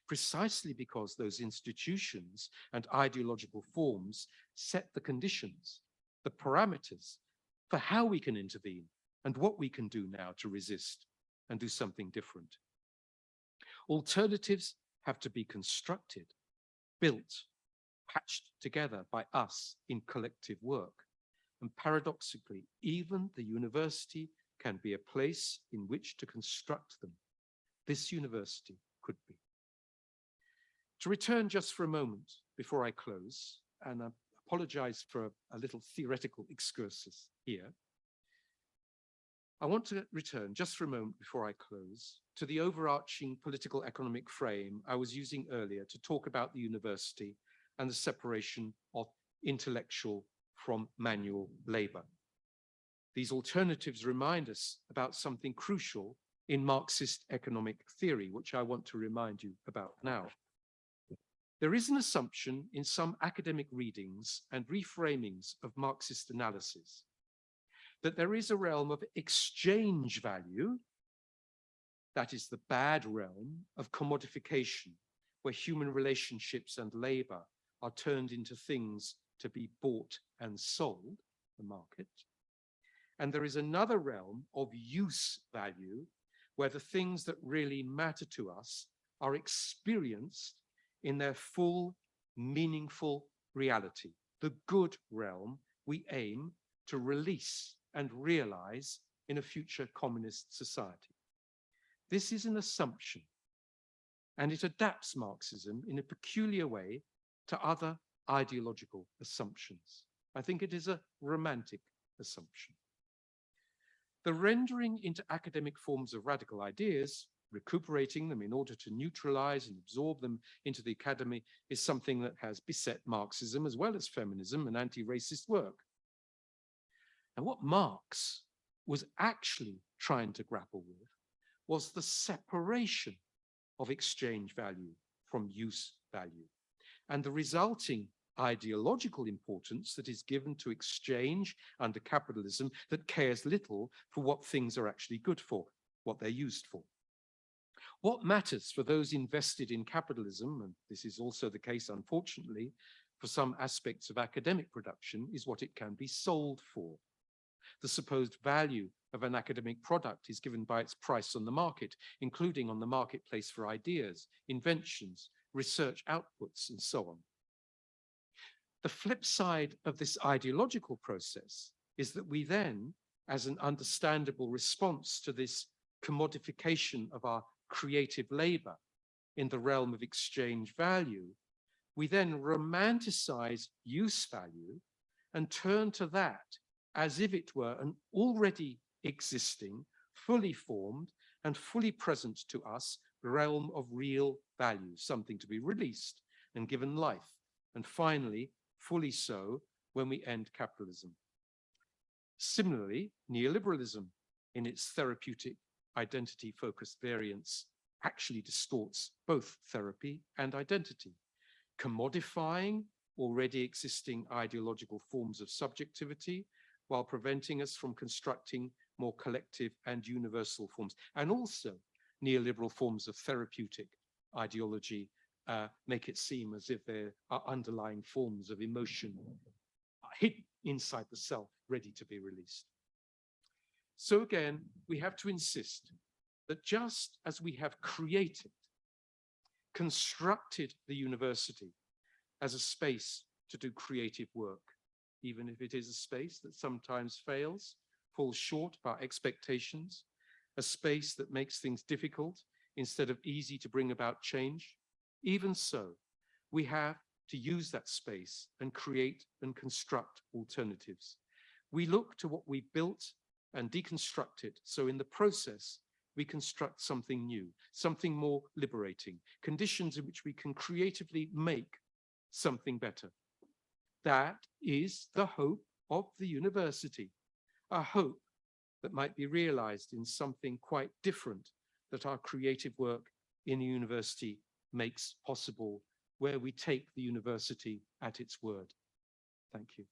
precisely because those institutions and ideological forms set the conditions, the parameters for how we can intervene and what we can do now to resist and do something different. Alternatives have to be constructed, built, patched together by us in collective work. And paradoxically, even the university can be a place in which to construct them. This university could be. To return just for a moment before I close, and I apologize for a little theoretical excursus here, I want to return just for a moment before I close to the overarching political economic frame I was using earlier to talk about the university and the separation of intellectual from manual labor. These alternatives remind us about something crucial in Marxist economic theory, which I want to remind you about now. There is an assumption in some academic readings and reframings of Marxist analysis that there is a realm of exchange value, that is the bad realm of commodification, where human relationships and labor are turned into things to be bought and sold, the market. And there is another realm of use value, where the things that really matter to us are experienced in their full, meaningful reality. The good realm we aim to release and realize in a future communist society. This is an assumption, and it adapts Marxism in a peculiar way to other ideological assumptions. I think it is a romantic assumption. The rendering into academic forms of radical ideas, recuperating them in order to neutralize and absorb them into the academy, is something that has beset Marxism as well as feminism and anti-racist work. And what Marx was actually trying to grapple with was the separation of exchange value from use value, and the resulting ideological importance that is given to exchange under capitalism that cares little for what things are actually good for, what they're used for. What matters for those invested in capitalism, and this is also the case, unfortunately, for some aspects of academic production, is what it can be sold for. The supposed value of an academic product is given by its price on the market, including on the marketplace for ideas, inventions, research outputs, and so on. The flip side of this ideological process is that we then, as an understandable response to this commodification of our creative labor in the realm of exchange value, we then romanticize use value and turn to that as if it were an already existing, fully formed, and fully present to us realm of real value, something to be released and given life, and finally, fully so when we end capitalism. Similarly, neoliberalism, in its therapeutic identity-focused variants, actually distorts both therapy and identity, commodifying already existing ideological forms of subjectivity while preventing us from constructing more collective and universal forms. And also, neoliberal forms of therapeutic ideology make it seem as if there are underlying forms of emotion hidden inside the self, ready to be released. So again, we have to insist that just as we have created constructed the university as a space to do creative work, even if it is a space that sometimes fails, falls short of our expectations, a space that makes things difficult instead of easy to bring about change. Even so, we have to use that space and create and construct alternatives. We look to what we built and deconstruct it, so in the process, we construct something new, something more liberating, conditions in which we can creatively make something better. That is the hope of the university, a hope that might be realized in something quite different that our creative work in a university makes possible, where we take the university at its word. Thank you.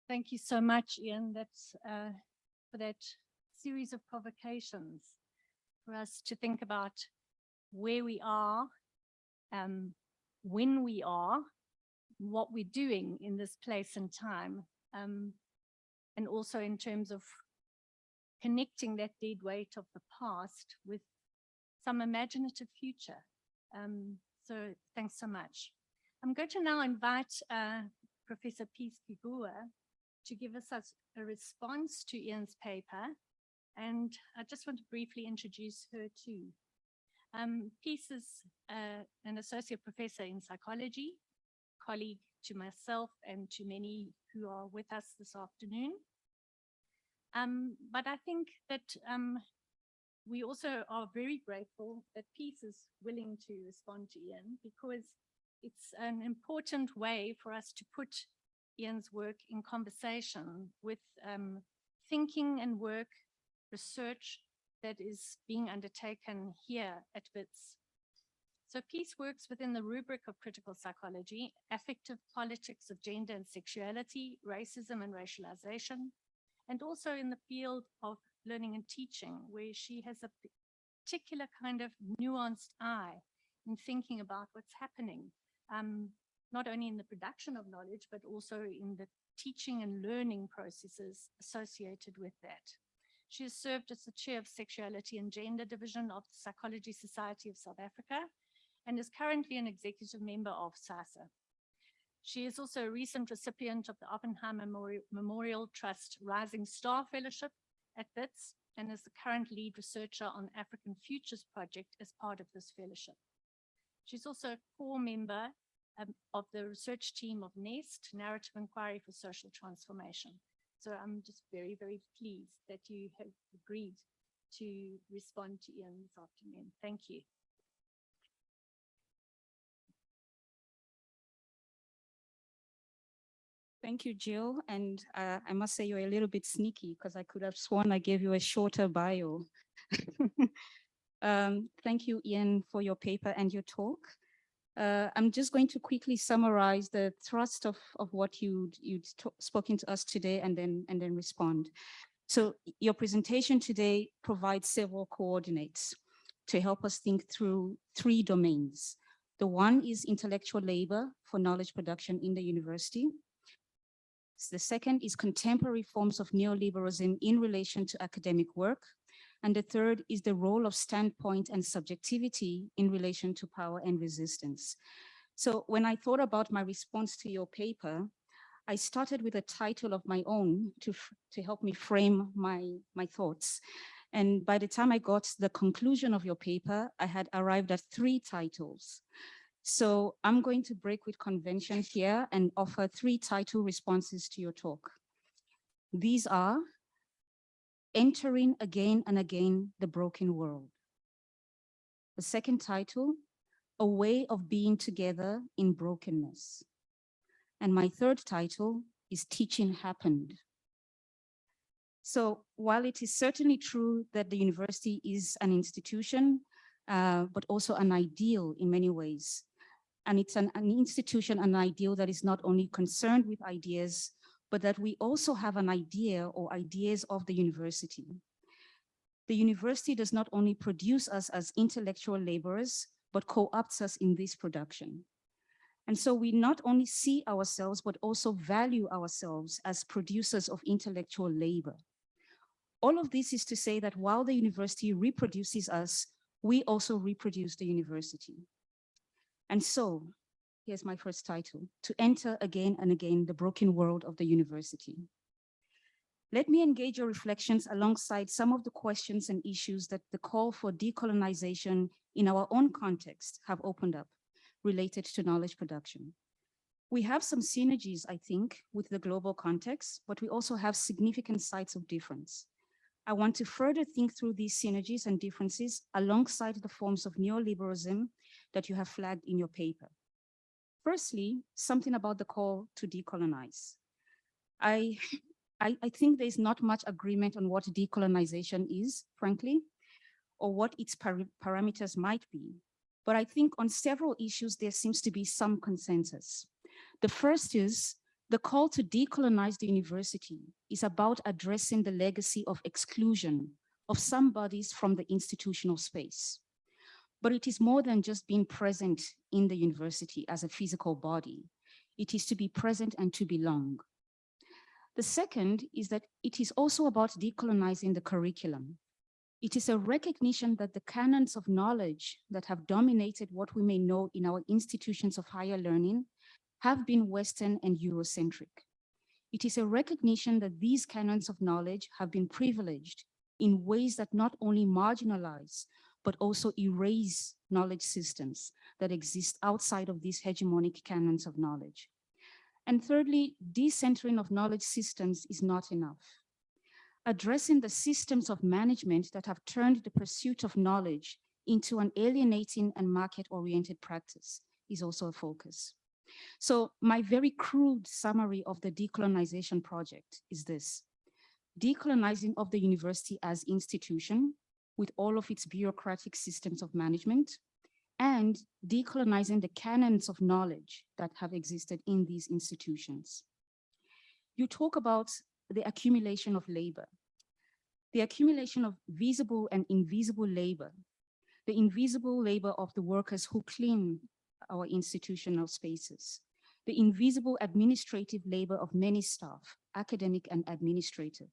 Thank you so much, Ian. That's for that series of provocations for us to think about where we are, when we are, what we're doing in this place and time, and also in terms of connecting that dead weight of the past with some imaginative future. So thanks so much. I'm going to now invite Professor Peace Kigua to give us a response to Ian's paper, and I just want to briefly introduce her too. Peace is an associate professor in psychology, colleague to myself and to many who are with us this afternoon. But I think that we also are very grateful that Peace is willing to respond to Ian, because it's an important way for us to put Ian's work in conversation with thinking and work, research that is being undertaken here at WITS. So Peace works within the rubric of critical psychology, affective politics of gender and sexuality, racism and racialization, and also in the field of learning and teaching, where she has a particular kind of nuanced eye in thinking about what's happening, not only in the production of knowledge, but also in the teaching and learning processes associated with that. She has served as the chair of Sexuality and Gender Division of the Psychology Society of South Africa and is currently an executive member of SASA. She is also a recent recipient of the Oppenheimer Memorial Trust Rising Star Fellowship at WITS and is the current lead researcher on African Futures Project as part of this fellowship. She's also a core member of the research team of NEST, Narrative Inquiry for Social Transformation. So I'm just very, very pleased that you have agreed to respond to Ian this afternoon. Thank you. Thank you, Jill. And I must say you're a little bit sneaky, because I could have sworn I gave you a shorter bio. Thank you, Ian, for your paper and your talk. I'm just going to quickly summarize the thrust of what you'd spoken to us today and then respond. So your presentation today provides several coordinates to help us think through three domains. The one is intellectual labor for knowledge production in the university. The second is contemporary forms of neoliberalism in relation to academic work. And the third is the role of standpoint and subjectivity in relation to power and resistance. So when I thought about my response to your paper, I started with a title of my own to help me frame my thoughts. And by the time I got to the conclusion of your paper, I had arrived at 3 titles. So I'm going to break with convention here and offer 3 title responses to your talk. These are: Entering Again and Again the Broken World. The second title, A Way of Being Together in Brokenness. And my third title is Teaching Happened. So while it is certainly true that the university is an institution, but also an ideal in many ways, and it's an institution, an ideal that is not only concerned with ideas, but that we also have an idea or ideas of the university. The university does not only produce us as intellectual laborers, but co-opts us in this production. And so we not only see ourselves, but also value ourselves as producers of intellectual labor. All of this is to say that while the university reproduces us, we also reproduce the university. And so, here's my first title, To Enter Again and Again the Broken World of the University. Let me engage your reflections alongside some of the questions and issues that the call for decolonization in our own context have opened up related to knowledge production. We have some synergies, I think, with the global context, but we also have significant sites of difference. I want to further think through these synergies and differences alongside the forms of neoliberalism that you have flagged in your paper. Firstly, something about the call to decolonize. I think there's not much agreement on what decolonization is, frankly, or what its parameters might be. But I think on several issues, there seems to be some consensus. The first is the call to decolonize the university is about addressing the legacy of exclusion of some bodies from the institutional space. But it is more than just being present in the university as a physical body. It is to be present and to belong. The second is that it is also about decolonizing the curriculum. It is a recognition that the canons of knowledge that have dominated what we may know in our institutions of higher learning have been Western and Eurocentric. It is a recognition that these canons of knowledge have been privileged in ways that not only marginalize, but also erase knowledge systems that exist outside of these hegemonic canons of knowledge. And thirdly, decentering of knowledge systems is not enough. Addressing the systems of management that have turned the pursuit of knowledge into an alienating and market-oriented practice is also a focus. So my very crude summary of the decolonization project is this: decolonizing of the university as institution with all of its bureaucratic systems of management, and decolonizing the canons of knowledge that have existed in these institutions. You talk about the accumulation of labor, the accumulation of visible and invisible labor, the invisible labor of the workers who clean our institutional spaces, the invisible administrative labor of many staff, academic and administrative,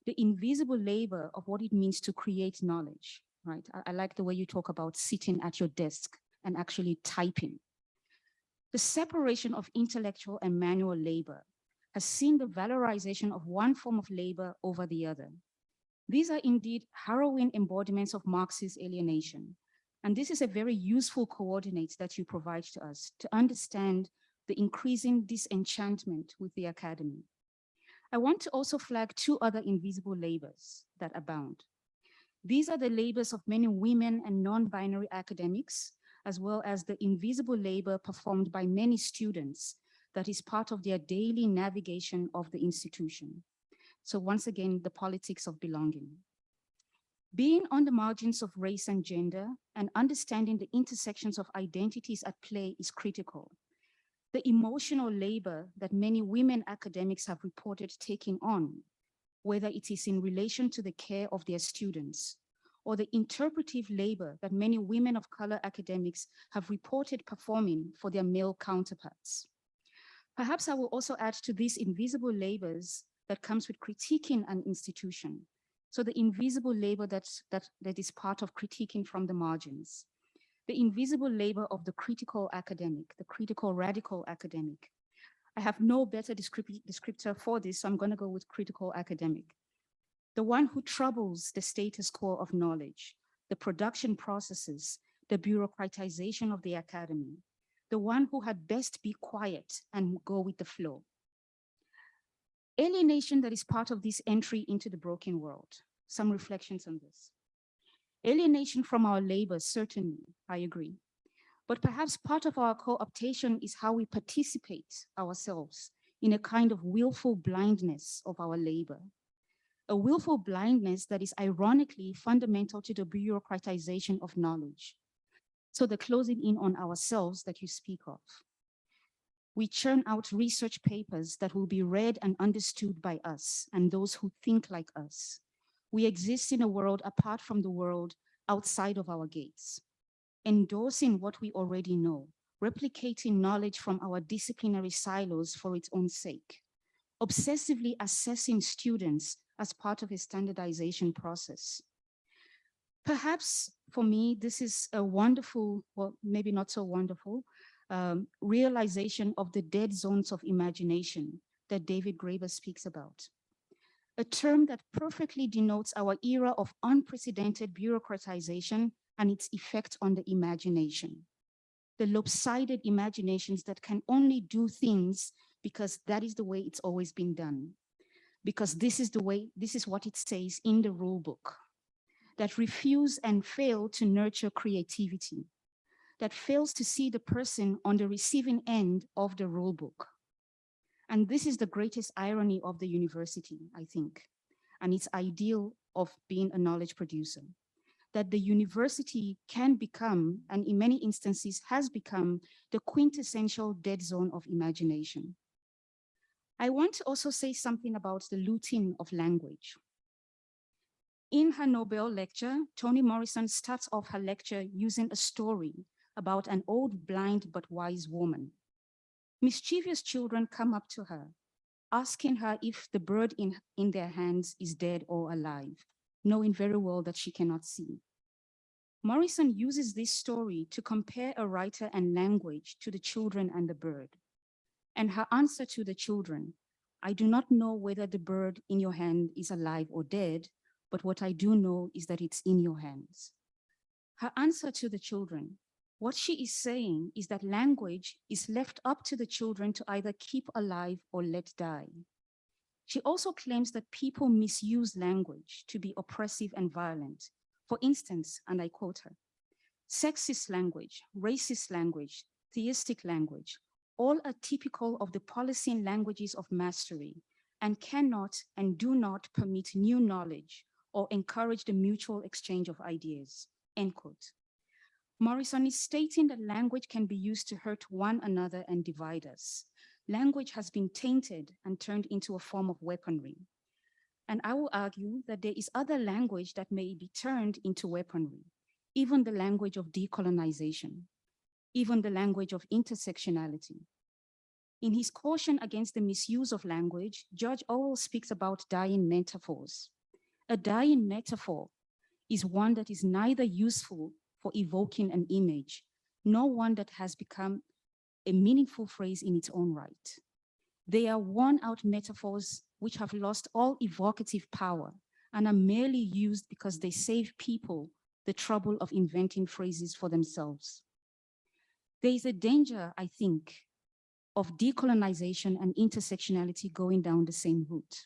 the invisible labor of what it means to create knowledge, right? I like the way you talk about sitting at your desk and actually typing. The separation of intellectual and manual labor has seen the valorization of one form of labor over the other. These are indeed harrowing embodiments of Marxist alienation. And this is a very useful coordinate that you provide to us to understand the increasing disenchantment with the academy. I want to also flag two other invisible labors that abound. These are the labors of many women and non-binary academics, as well as the invisible labor performed by many students that is part of their daily navigation of the institution. So once again, the politics of belonging. Being on the margins of race and gender and understanding the intersections of identities at play is critical. The emotional labor that many women academics have reported taking on, whether it is in relation to the care of their students, or the interpretive labor that many women of color academics have reported performing for their male counterparts. Perhaps I will also add to these invisible labors that comes with critiquing an institution. So the invisible labor that is part of critiquing from the margins, the invisible labor of the critical academic, the critical radical academic. I have no better descriptor for this, so I'm going to go with critical academic. The one who troubles the status quo of knowledge, the production processes, the bureaucratization of the academy, the one who had best be quiet and go with the flow. Alienation that is part of this entry into the broken world. Some reflections on this. Alienation from our labor, certainly, I agree. But perhaps part of our co-optation is how we participate ourselves in a kind of willful blindness of our labor. A willful blindness that is ironically fundamental to the bureaucratization of knowledge. So the closing in on ourselves that you speak of. We churn out research papers that will be read and understood by us and those who think like us. We exist in a world apart from the world outside of our gates, endorsing what we already know, replicating knowledge from our disciplinary silos for its own sake, obsessively assessing students as part of a standardization process. Perhaps for me, this is a wonderful, well, maybe not so wonderful, realization of the dead zones of imagination that David Graeber speaks about. A term that perfectly denotes our era of unprecedented bureaucratization and its effect on the imagination. The lopsided imaginations that can only do things because that is the way it's always been done. Because this is what it says in the rule book. That refuse and fail to nurture creativity. That fails to see the person on the receiving end of the rule book. And this is the greatest irony of the university, I think, and its ideal of being a knowledge producer. That the university can become, and in many instances has become, the quintessential dead zone of imagination. I want to also say something about the looting of language. In her Nobel lecture, Toni Morrison starts off her lecture using a story about an old, blind, but wise woman. Mischievous children come up to her, asking her if the bird in their hands is dead or alive, knowing very well that she cannot see. Morrison uses this story to compare a writer and language to the children and the bird. And her answer to the children, I do not know whether the bird in your hand is alive or dead, but what I do know is that it's in your hands. Her answer to the children, what she is saying is that language is left up to the children to either keep alive or let die. She also claims that people misuse language to be oppressive and violent. For instance, and I quote her, sexist language, racist language, theistic language, all are typical of the policing languages of mastery and cannot and do not permit new knowledge or encourage the mutual exchange of ideas, end quote. Morrison is stating that language can be used to hurt one another and divide us. Language has been tainted and turned into a form of weaponry. And I will argue that there is other language that may be turned into weaponry, even the language of decolonization, even the language of intersectionality. In his caution against the misuse of language, George Orwell speaks about dying metaphors. A dying metaphor is one that is neither useful for evoking an image, nor one that has become a meaningful phrase in its own right. They are worn-out metaphors which have lost all evocative power and are merely used because they save people the trouble of inventing phrases for themselves. There is a danger, I think, of decolonization and intersectionality going down the same route.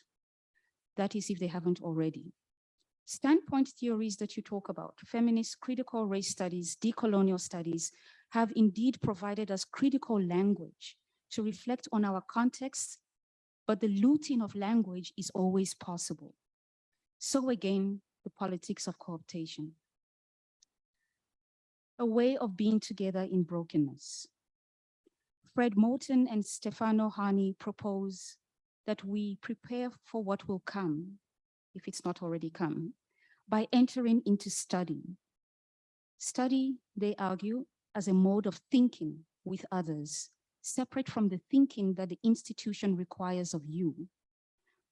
That is, if they haven't already. Standpoint theories that you talk about, feminist critical race studies, decolonial studies, have indeed provided us critical language to reflect on our context, but the looting of language is always possible. So again, the politics of cooptation. A way of being together in brokenness. Fred Moulton and Stefano Hani propose that we prepare for what will come, if it's not already come, by entering into study. Study, they argue, as a mode of thinking with others, separate from the thinking that the institution requires of you,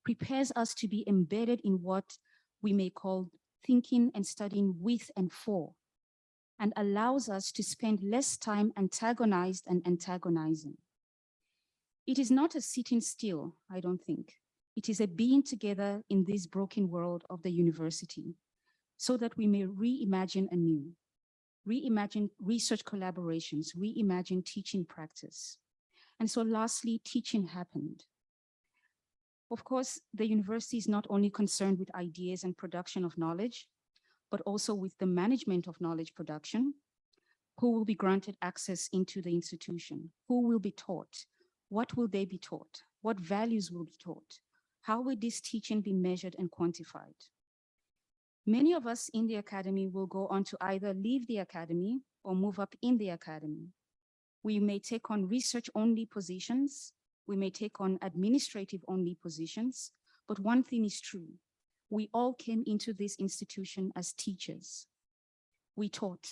prepares us to be embedded in what we may call thinking and studying with and for, and allows us to spend less time antagonized and antagonizing. It is not a sitting still, I don't think. It is a being together in this broken world of the university so that we may reimagine anew, reimagine research collaborations, reimagine teaching practice. And so lastly, teaching happened. Of course, the university is not only concerned with ideas and production of knowledge, but also with the management of knowledge production, who will be granted access into the institution, who will be taught, what will they be taught, what values will be taught, how will this teaching be measured and quantified. Many of us in the academy will go on to either leave the academy or move up in the academy. We may take on research-only positions, we may take on administrative-only positions, but one thing is true. We all came into this institution as teachers. We taught.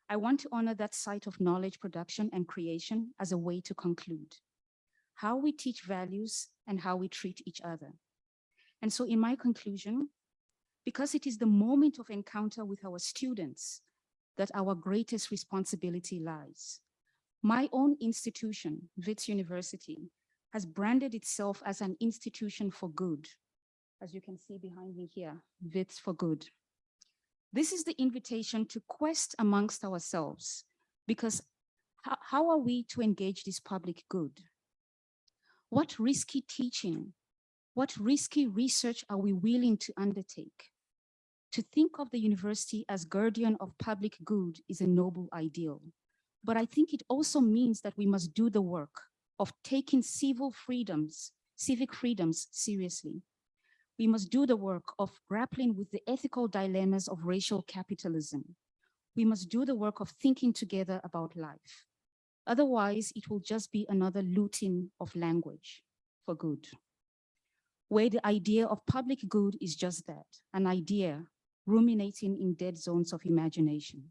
I want to honor that site of knowledge production and creation as a way to conclude how we teach values and how we treat each other. And so in my conclusion, because it is the moment of encounter with our students that our greatest responsibility lies. My own institution, Wits University, has branded itself as an institution for good. As you can see behind me here, Wits for good. This is the invitation to quest amongst ourselves, because how are we to engage this public good? What risky teaching, what risky research are we willing to undertake? To think of the university as guardian of public good is a noble ideal. But I think it also means that we must do the work of taking civic freedoms seriously. We must do the work of grappling with the ethical dilemmas of racial capitalism. We must do the work of thinking together about life. Otherwise, it will just be another looting of language for good, where the idea of public good is just that, an idea ruminating in dead zones of imagination.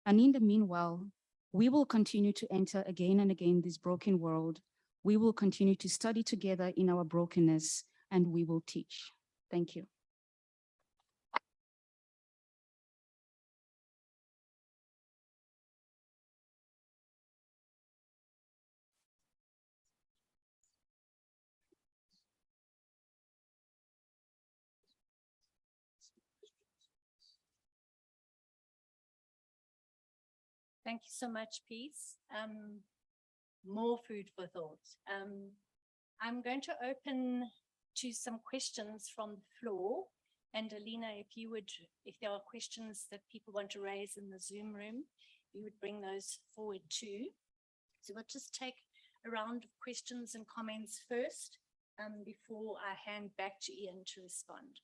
And in the meanwhile, we will continue to enter again and again this broken world. We will continue to study together in our brokenness, and we will teach. Thank you. Thank you so much, Peace. More food for thought. I'm going to open to some questions from the floor. And Alina, if there are questions that people want to raise in the Zoom room, you would bring those forward too. So we'll just take a round of questions and comments first, before I hand back to Ian to respond.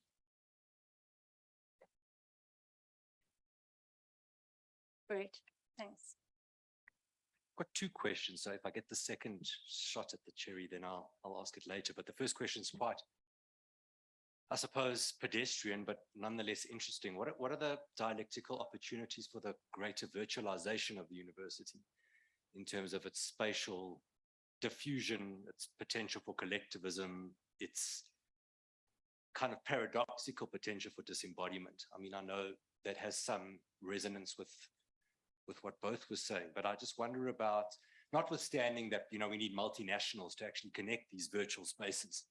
Great, thanks. I've got two questions, so if I get the second shot at the cherry, then I'll ask it later. But the first question is quite, I suppose, pedestrian, but nonetheless interesting. What are the dialectical opportunities for the greater virtualization of the university in terms of its spatial diffusion, its potential for collectivism, its kind of paradoxical potential for disembodiment? I mean, I know that has some resonance with what both were saying, but I just wonder about, notwithstanding that, we need multinationals to actually connect these virtual spaces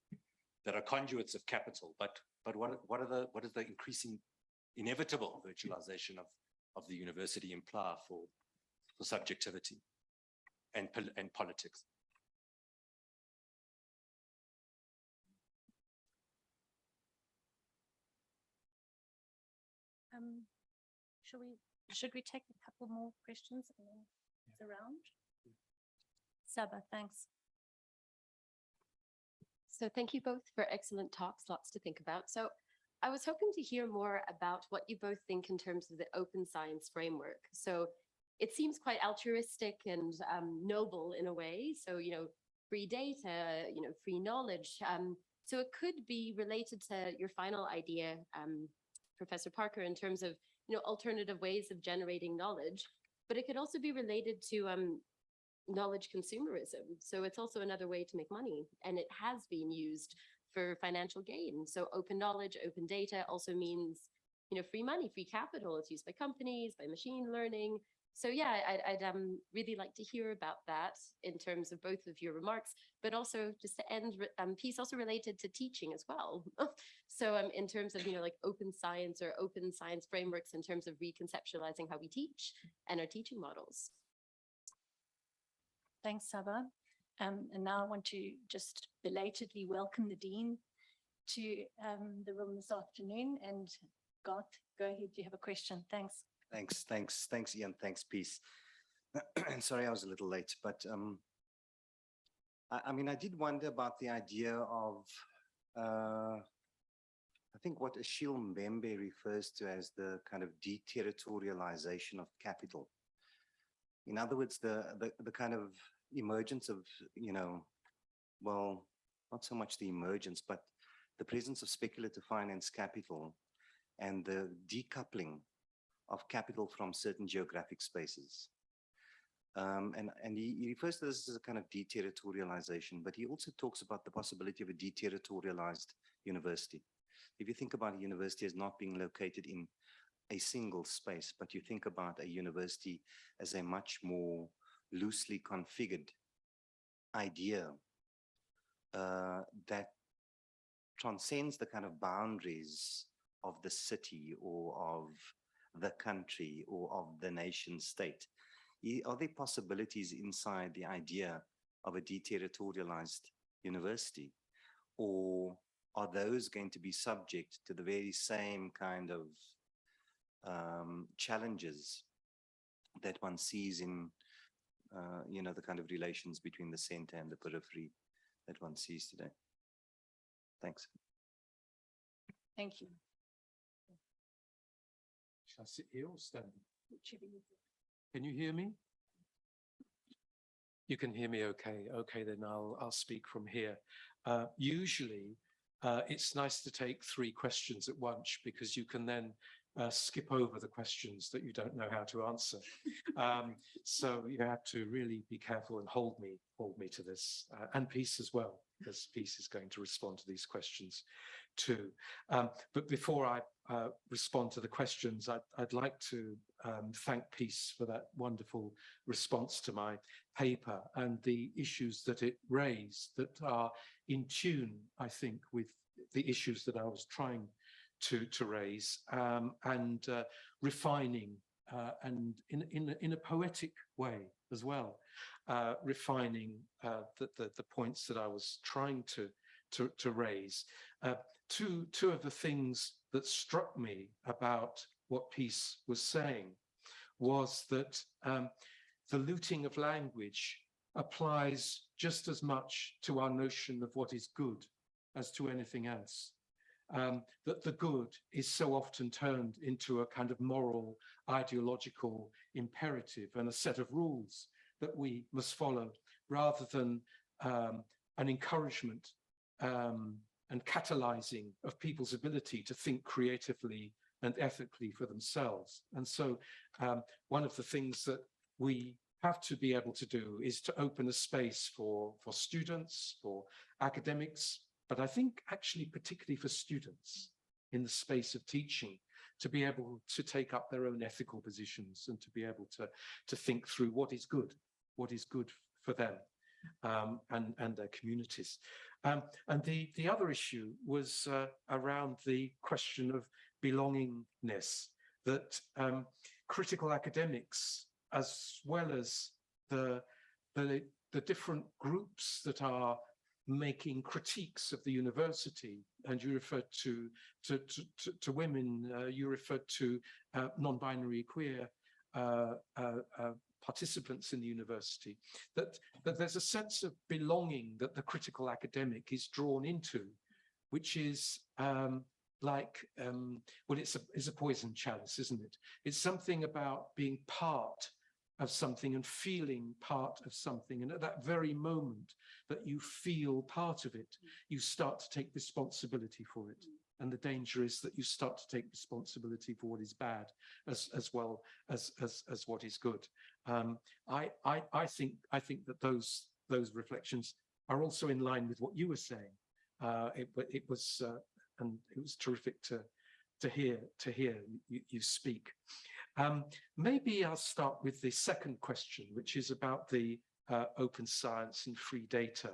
that are conduits of capital, but what is the increasing inevitable virtualization of the university imply for subjectivity and politics? Should we take a couple more questions and then it's around? Saba, thanks. So thank you both for excellent talks, lots to think about. So I was hoping to hear more about what you both think in terms of the open science framework. So it seems quite altruistic and noble in a way. So, free data, free knowledge. So it could be related to your final idea, Professor Parker, in terms of alternative ways of generating knowledge, but it could also be related to knowledge consumerism. So it's also another way to make money, and it has been used for financial gain. So open knowledge, open data also means, free money, free capital. It's used by companies, by machine learning. So yeah, I'd really like to hear about that in terms of both of your remarks, but also just to end, piece also related to teaching as well. So in terms of, like open science or open science frameworks in terms of reconceptualizing how we teach and our teaching models. Thanks, Saba. And now I want to just belatedly welcome the Dean to the room this afternoon. And Garth, go ahead, you have a question. Thanks. Thanks, Ian. Thanks, Peace. And sorry, I was a little late, but I mean, I did wonder about the idea of, I think what Achille Mbembe refers to as the kind of deterritorialization of capital. In other words, the kind of emergence of, well, not so much the emergence, but the presence of speculative finance capital and the decoupling of capital from certain geographic spaces. And he refers to this as a kind of deterritorialization, but he also talks about the possibility of a deterritorialized university. If you think about a university as not being located in a single space, but you think about a university as a much more loosely configured idea that transcends the kind of boundaries of the city or of the country or of the nation state. Are there possibilities inside the idea of a deterritorialized university, or are those going to be subject to the very same kind of challenges that one sees in the kind of relations between the center and the periphery that one sees today? Thanks. Thank you. Shall I sit here or stand? Can you hear me? You can hear me okay. Okay, then I'll speak from here. Usually, it's nice to take 3 questions at once because you can then skip over the questions that you don't know how to answer. So you have to really be careful and hold me to this, and Peace as well, because Peace is going to respond to these questions too. But before I respond to the questions, I'd like to thank Peace for that wonderful response to my paper and the issues that it raised that are in tune, I think, with the issues that I was trying to raise, and refining and in a poetic way as well, refining the points that I was trying to raise. Two of the things that struck me about what Peace was saying was that the looting of language applies just as much to our notion of what is good as to anything else. That the good is so often turned into a kind of moral, ideological imperative and a set of rules that we must follow, rather than an encouragement and catalyzing of people's ability to think creatively and ethically for themselves. And so one of the things that we have to be able to do is to open a space for students, for academics, but I think actually particularly for students in the space of teaching, to be able to take up their own ethical positions and to be able to think through what is good for them and their communities. And the other issue was around the question of belongingness, that critical academics, as well as the different groups that are making critiques of the university, and you referred to women, you referred to non-binary queer participants in the university, that there's a sense of belonging that the critical academic is drawn into, which is well, it's a poison chalice, isn't it? It's something about being part of something and feeling part of something. And at that very moment that you feel part of it, you start to take responsibility for it. And the danger is that you start to take responsibility for what is bad as well as what is good. I think that those reflections are also in line with what you were saying. It was terrific to hear you speak. Maybe I'll start with the second question, which is about the open science and free data,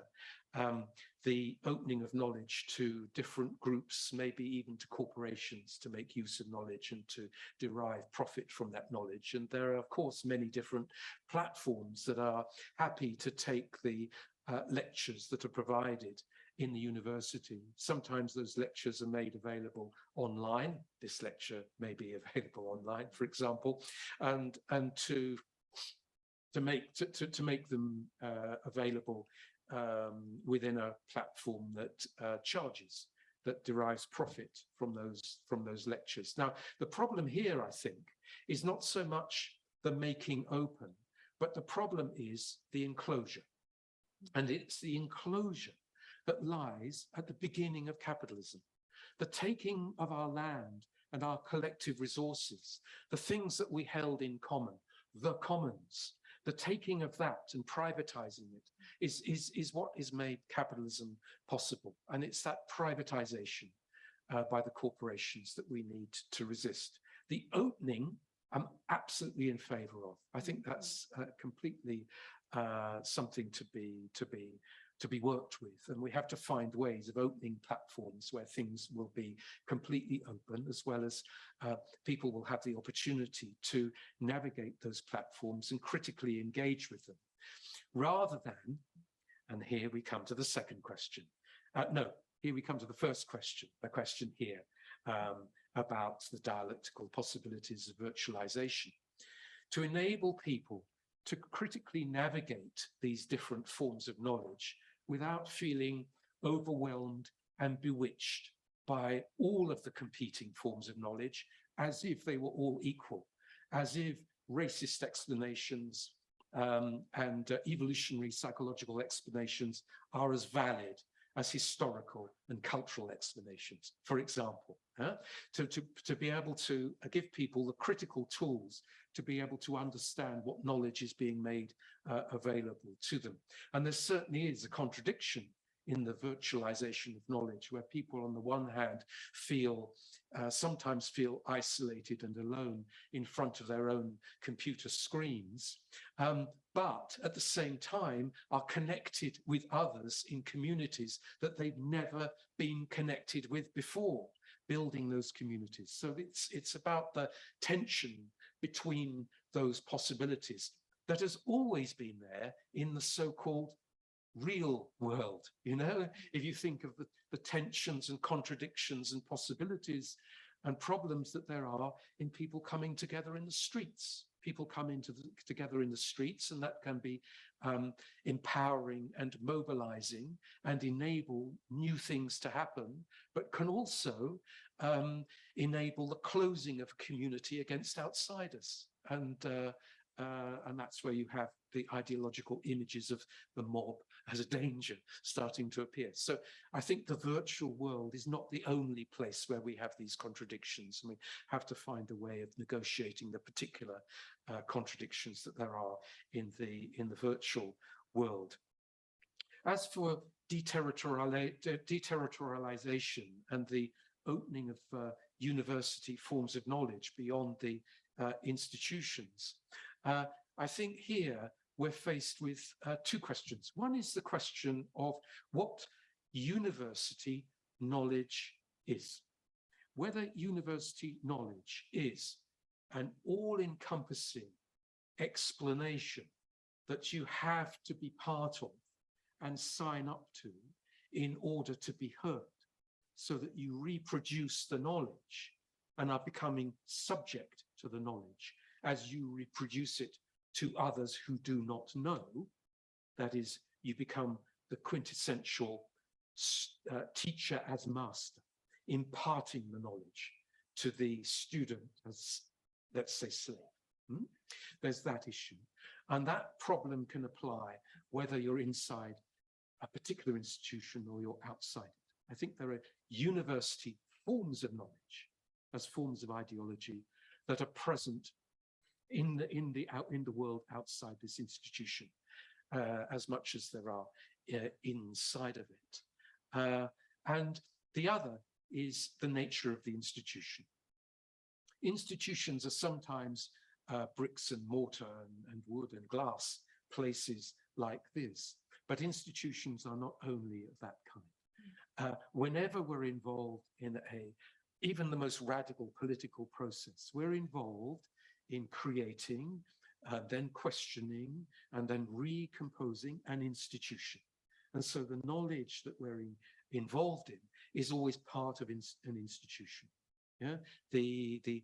the opening of knowledge to different groups, maybe even to corporations, to make use of knowledge and to derive profit from that knowledge. And there are, of course, many different platforms that are happy to take the lectures that are provided in the university. Sometimes those lectures are made available online. This lecture may be available online, for example, and to make them available within a platform that charges, that derives profit from those lectures. Now, the problem here, I think, is not so much the making open, but the problem is the enclosure. And it's the enclosure that lies at the beginning of capitalism, the taking of our land and our collective resources, the things that we held in common, the commons, the taking of that and privatizing it is what has made capitalism possible. And it's that privatization by the corporations that we need to resist. The opening, I'm absolutely in favor of. I think that's completely something to be worked with, and we have to find ways of opening platforms where things will be completely open, as well as people will have the opportunity to navigate those platforms and critically engage with them, rather than, and here we come to the second question. No, here we come to the first question, the question here about the dialectical possibilities of virtualization. To enable people to critically navigate these different forms of knowledge without feeling overwhelmed and bewitched by all of the competing forms of knowledge, as if they were all equal, as if racist explanations and evolutionary psychological explanations are as valid as historical and cultural explanations, for example, to be able to give people the critical tools to be able to understand what knowledge is being made available to them. And there certainly is a contradiction in the virtualization of knowledge, where people on the one hand sometimes feel isolated and alone in front of their own computer screens, but at the same time are connected with others in communities that they've never been connected with before, building those communities. So it's about the tension between those possibilities that has always been there in the so-called real world. You know, if you think of the tensions and contradictions and possibilities and problems that there are in people coming together in the streets. People come together in the streets, and that can be empowering and mobilizing and enable new things to happen, but can also enable the closing of community against outsiders. And that's where you have the ideological images of the mob as a danger starting to appear. So I think the virtual world is not the only place where we have these contradictions, and we have to find a way of negotiating the particular contradictions that there are in the virtual world. As for deterritorialization and the opening of university forms of knowledge beyond the institutions, I think here we're faced with two questions. One is the question of what university knowledge is. Whether university knowledge is an all-encompassing explanation that you have to be part of and sign up to in order to be heard, so that you reproduce the knowledge and are becoming subject to the knowledge as you reproduce it to others who do not know. That is, you become the quintessential teacher as master, imparting the knowledge to the student as, let's say, slave. There's that issue. And that problem can apply whether you're inside a particular institution or you're outside it. I think there are university forms of knowledge as forms of ideology that are present in the world outside this institution, as much as there are inside of it. And the other is the nature of the institution. Institutions are sometimes bricks and mortar and wood and glass places like this, but institutions are not only of that kind. Whenever we're involved in even the most radical political process, we're involved in creating, then questioning, and then recomposing an institution. And so the knowledge that we're involved in is always part of an institution. Yeah? The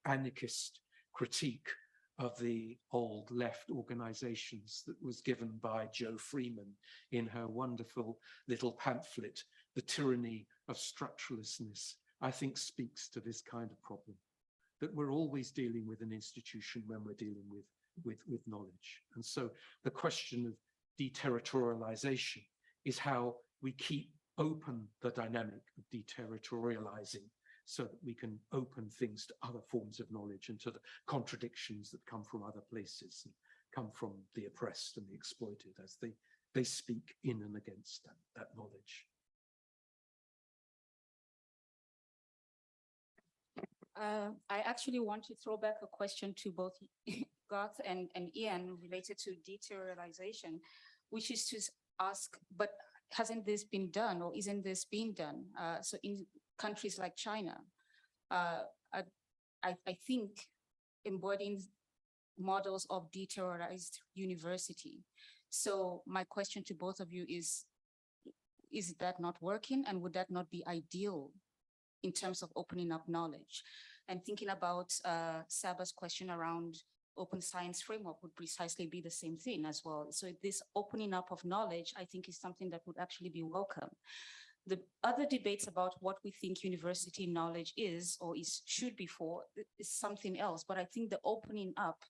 anarchist critique of the old left organizations that was given by Jo Freeman in her wonderful little pamphlet, The Tyranny of Structurelessness, I think speaks to this kind of problem, that we're always dealing with an institution when we're dealing with knowledge. And so the question of deterritorialization is how we keep open the dynamic of deterritorializing, so that we can open things to other forms of knowledge and to the contradictions that come from other places and come from the oppressed and the exploited as they speak in and against that knowledge. I actually want to throw back a question to both Garth and Ian related to deterritorialization, which is to ask, but hasn't this been done or isn't this being done? So in countries like China, I think embodying models of deterriorized university. So my question to both of you is that not working, and would that not be ideal in terms of opening up knowledge? And thinking about Saba's question around open science framework would precisely be the same thing as well. So this opening up of knowledge, I think, is something that would actually be welcome. The other debates about what we think university knowledge is or should be for is something else. But I think the opening up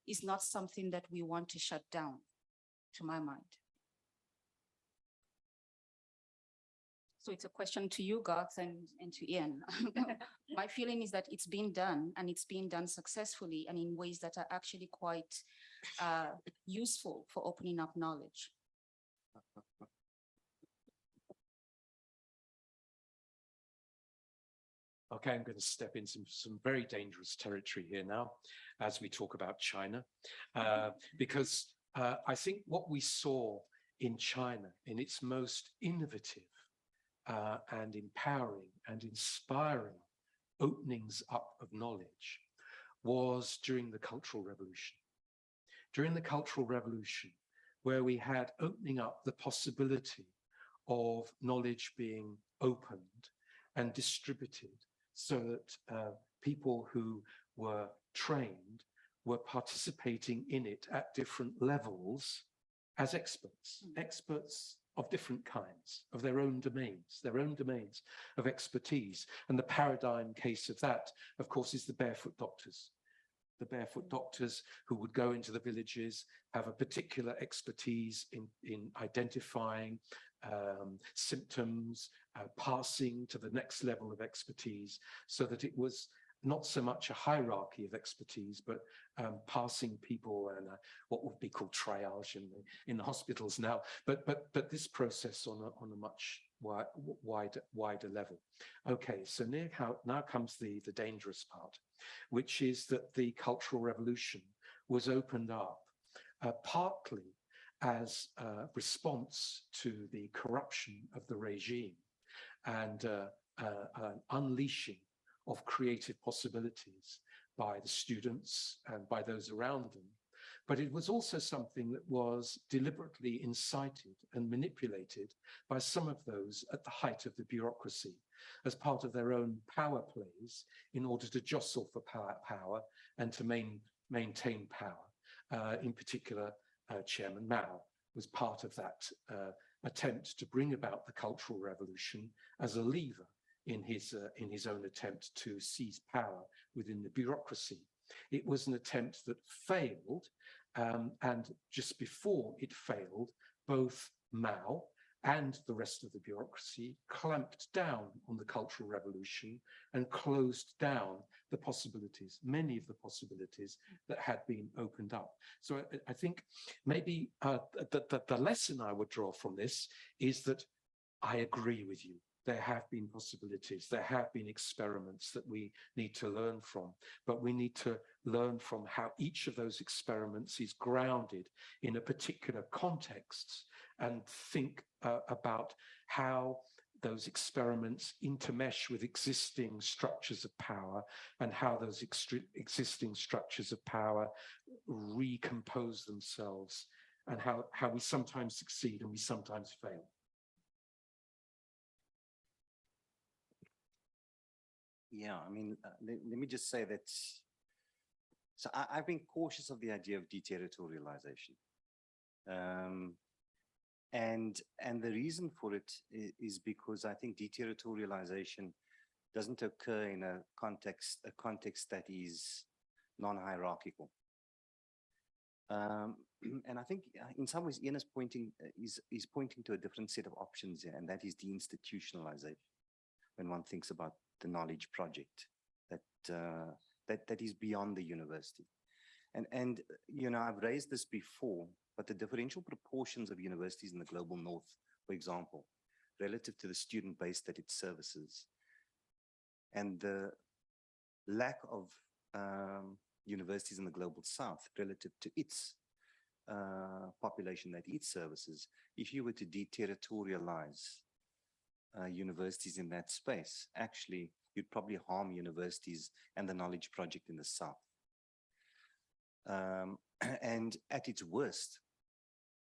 is not something that we want to shut down, to my mind. So it's a question to you, Garth, and to Ian. My feeling is that it's being done, and it's being done successfully and in ways that are actually quite useful for opening up knowledge. Okay, I'm going to step into some very dangerous territory here now as we talk about China, because I think what we saw in China in its most innovative and empowering and inspiring openings up of knowledge was during the Cultural Revolution. During the Cultural Revolution, where we had opening up the possibility of knowledge being opened and distributed so that people who were trained were participating in it at different levels as experts, experts of different kinds, of their own domains of expertise. And the paradigm case of that, of course, is the barefoot doctors. The barefoot doctors who would go into the villages, have a particular expertise in identifying symptoms, passing to the next level of expertise, so that it was not so much a hierarchy of expertise, but passing people and what would be called triage in the hospitals now. But this process on a much wider level. Okay, so now comes the dangerous part, which is that the Cultural Revolution was opened up partly as a response to the corruption of the regime and an unleashing of creative possibilities by the students and by those around them. But it was also something that was deliberately incited and manipulated by some of those at the height of the bureaucracy as part of their own power plays in order to jostle for power and to maintain power. In particular, Chairman Mao was part of that attempt to bring about the Cultural Revolution as a lever in his own attempt to seize power within the bureaucracy. It was an attempt that failed, and just before it failed, both Mao and the rest of the bureaucracy clamped down on the Cultural Revolution and closed down the possibilities, many of the possibilities that had been opened up. So I think maybe the lesson I would draw from this is that I agree with you. There have been possibilities, there have been experiments that we need to learn from, but we need to learn from how each of those experiments is grounded in a particular context and think about how those experiments intermesh with existing structures of power and how those existing structures of power recompose themselves and how we sometimes succeed and we sometimes fail. Yeah, I mean, let me just say that, so I've been cautious of the idea of deterritorialization. And the reason for it is because I think deterritorialization doesn't occur in a context that is non-hierarchical. And I think in some ways Ian is pointing to a different set of options here, and that is deinstitutionalization when one thinks about the knowledge project that is beyond the university. And you know, I've raised this before, but the differential proportions of universities in the global north, for example, relative to the student base that it services, and the lack of universities in the global south relative to its population that it services, if you were to deterritorialize universities in that space, actually, you'd probably harm universities and the knowledge project in the south. And at its worst,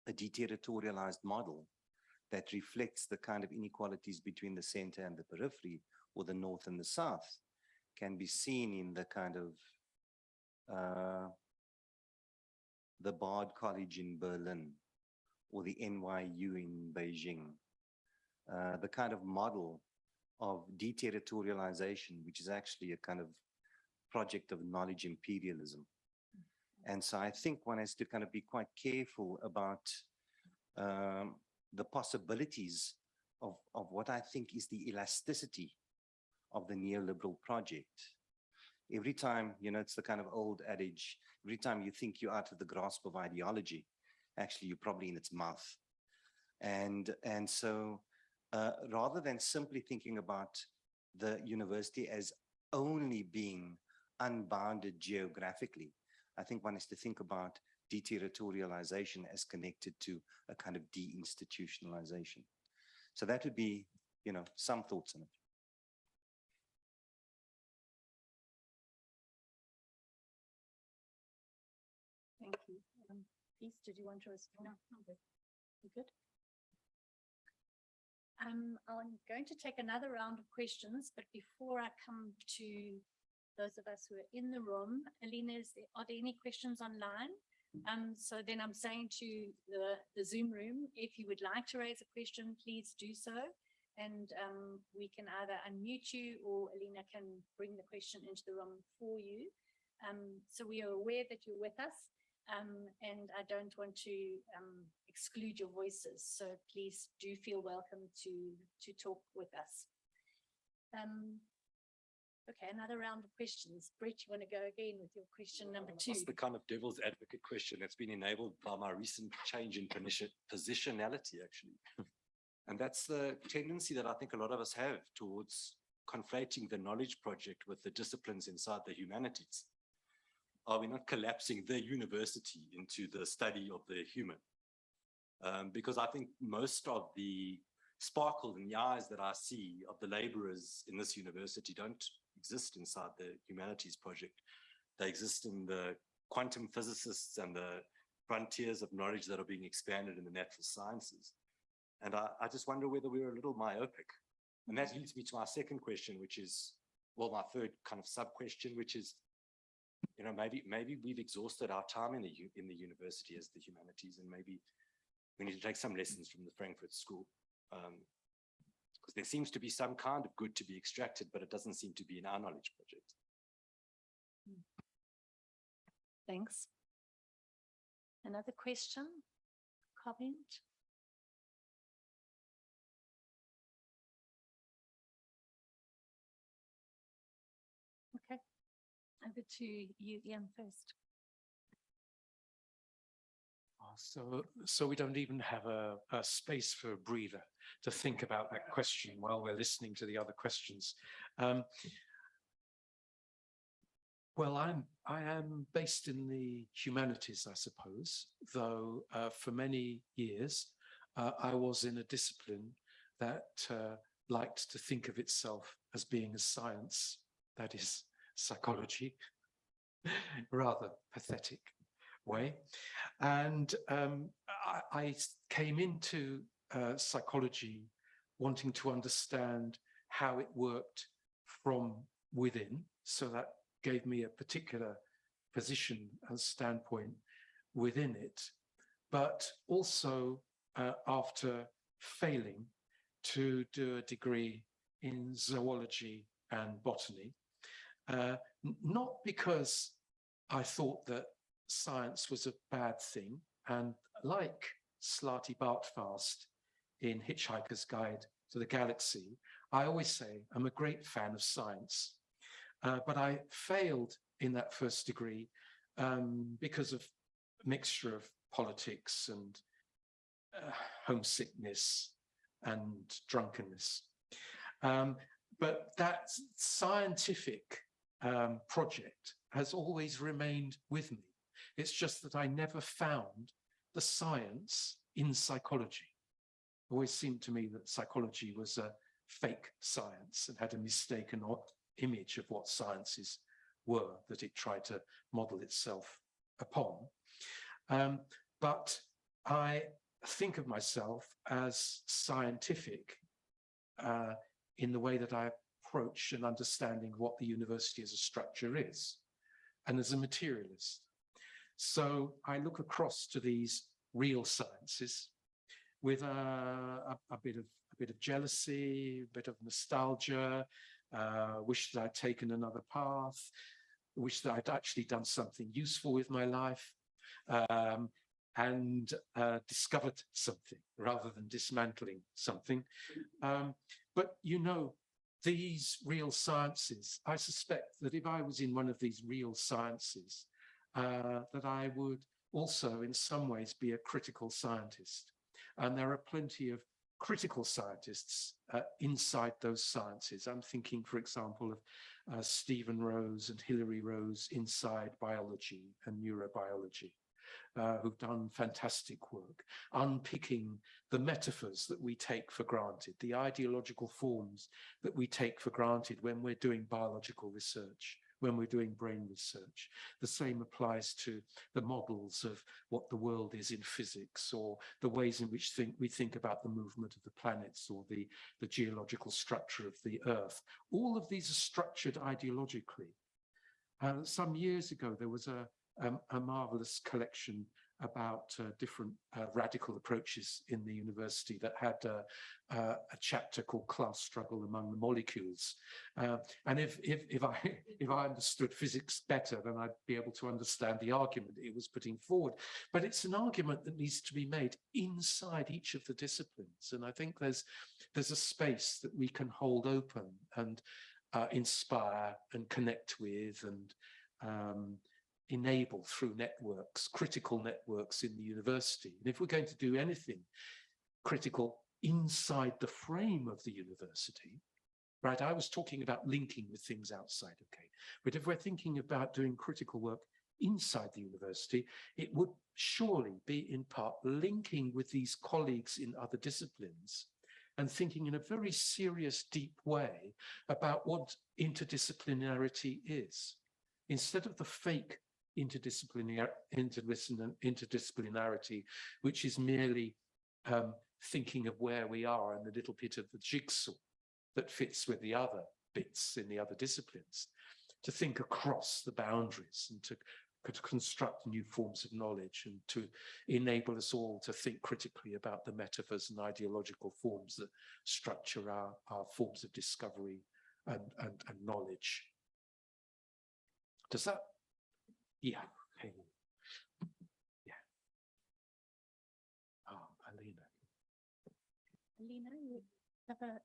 a deterritorialized model that reflects the kind of inequalities between the center and the periphery, or the north and the south, can be seen in the kind of the Bard College in Berlin, or the NYU in Beijing, the kind of model of deterritorialization, which is actually a kind of project of knowledge imperialism. And so I think one has to kind of be quite careful about the possibilities of what I think is the elasticity of the neoliberal project. Every time, you know, it's the kind of old adage, every time you think you're out of the grasp of ideology, actually you're probably in its mouth. And so rather than simply thinking about the university as only being unbounded geographically, I think one has to think about deterritorialization as connected to a kind of deinstitutionalization. So that would be, you know, some thoughts on it. Thank you. Please, did you want to respond? No, I'm good. You good? I'm going to take another round of questions, but before I come to those of us who are in the room, Alina, are there any questions online? So then I'm saying to the Zoom room, if you would like to raise a question, please do so. And we can either unmute you or Alina can bring the question into the room for you. So we are aware that you're with us. And I don't want to exclude your voices, so please do feel welcome to talk with us. Okay, another round of questions. Brett, you want to go again with your question number 2? That's the kind of devil's advocate question that's been enabled by my recent change in positionality, actually. And that's the tendency that I think a lot of us have towards conflating the knowledge project with the disciplines inside the humanities. Are we not collapsing the university into the study of the human? Because I think most of the sparkle in the eyes that I see of the laborers in this university don't exist inside the humanities project. They exist in the quantum physicists and the frontiers of knowledge that are being expanded in the natural sciences. And I just wonder whether we're a little myopic. And that leads me to my second question, which is, well, my third kind of sub-question, which is, you know, maybe we've exhausted our time in the university as the humanities, and maybe we need to take some lessons from the Frankfurt School, because there seems to be some kind of good to be extracted, but it doesn't seem to be in our knowledge project. Thanks. Another question, comment? Okay. Over to you, Ian, first. So we don't even have a space for a breather to think about that question while we're listening to the other questions. Well, I am based in the humanities, I suppose, though for many years I was in a discipline that liked to think of itself as being a science, that is psychology, rather pathetic way. And I came into psychology wanting to understand how it worked from within. So that gave me a particular position and standpoint within it. But also after failing to do a degree in zoology and botany, not because I thought that science was a bad thing, and like Slarty Bartfast in Hitchhiker's Guide to the Galaxy, I always say I'm a great fan of science, but I failed in that first degree because of a mixture of politics and homesickness and drunkenness. But that scientific project has always remained with me. It's just that I never found the science in psychology. It always seemed to me that psychology was a fake science and had a mistaken image of what sciences were that it tried to model itself upon. But I think of myself as scientific in the way that I approach an understanding of what the university as a structure is, and as a materialist. So I look across to these real sciences with a bit of jealousy, a bit of nostalgia, wish that I'd taken another path, wish that I'd actually done something useful with my life, and discovered something rather than dismantling something. But you know, these real sciences, I suspect that if I was in one of these real sciences, that I would also in some ways be a critical scientist. And there are plenty of critical scientists inside those sciences. I'm thinking, for example, of Stephen Rose and Hilary Rose inside biology and neurobiology, who've done fantastic work, unpicking the metaphors that we take for granted, the ideological forms that we take for granted when we're doing biological research, when we're doing brain research. The same applies to the models of what the world is in physics, or the ways in which we think about the movement of the planets, or the geological structure of the Earth. All of these are structured ideologically. Some years ago, there was a marvelous collection about different radical approaches in the university that had a chapter called Class Struggle Among the Molecules. And if I understood physics better, then I'd be able to understand the argument it was putting forward. But it's an argument that needs to be made inside each of the disciplines. And I think there's a space that we can hold open and inspire and connect with and enable through networks, critical networks in the university. And if we're going to do anything critical inside the frame of the university, right? I was talking about linking with things outside, okay? But if we're thinking about doing critical work inside the university, it would surely be in part linking with these colleagues in other disciplines and thinking in a very serious, deep way about what interdisciplinarity is. Instead of the fake interdisciplinarity, which is merely thinking of where we are and the little bit of the jigsaw that fits with the other bits in the other disciplines, to think across the boundaries and to construct new forms of knowledge and to enable us all to think critically about the metaphors and ideological forms that structure our forms of discovery and knowledge. Does that? Yeah. Okay. Yeah. Alina. Alina, you have a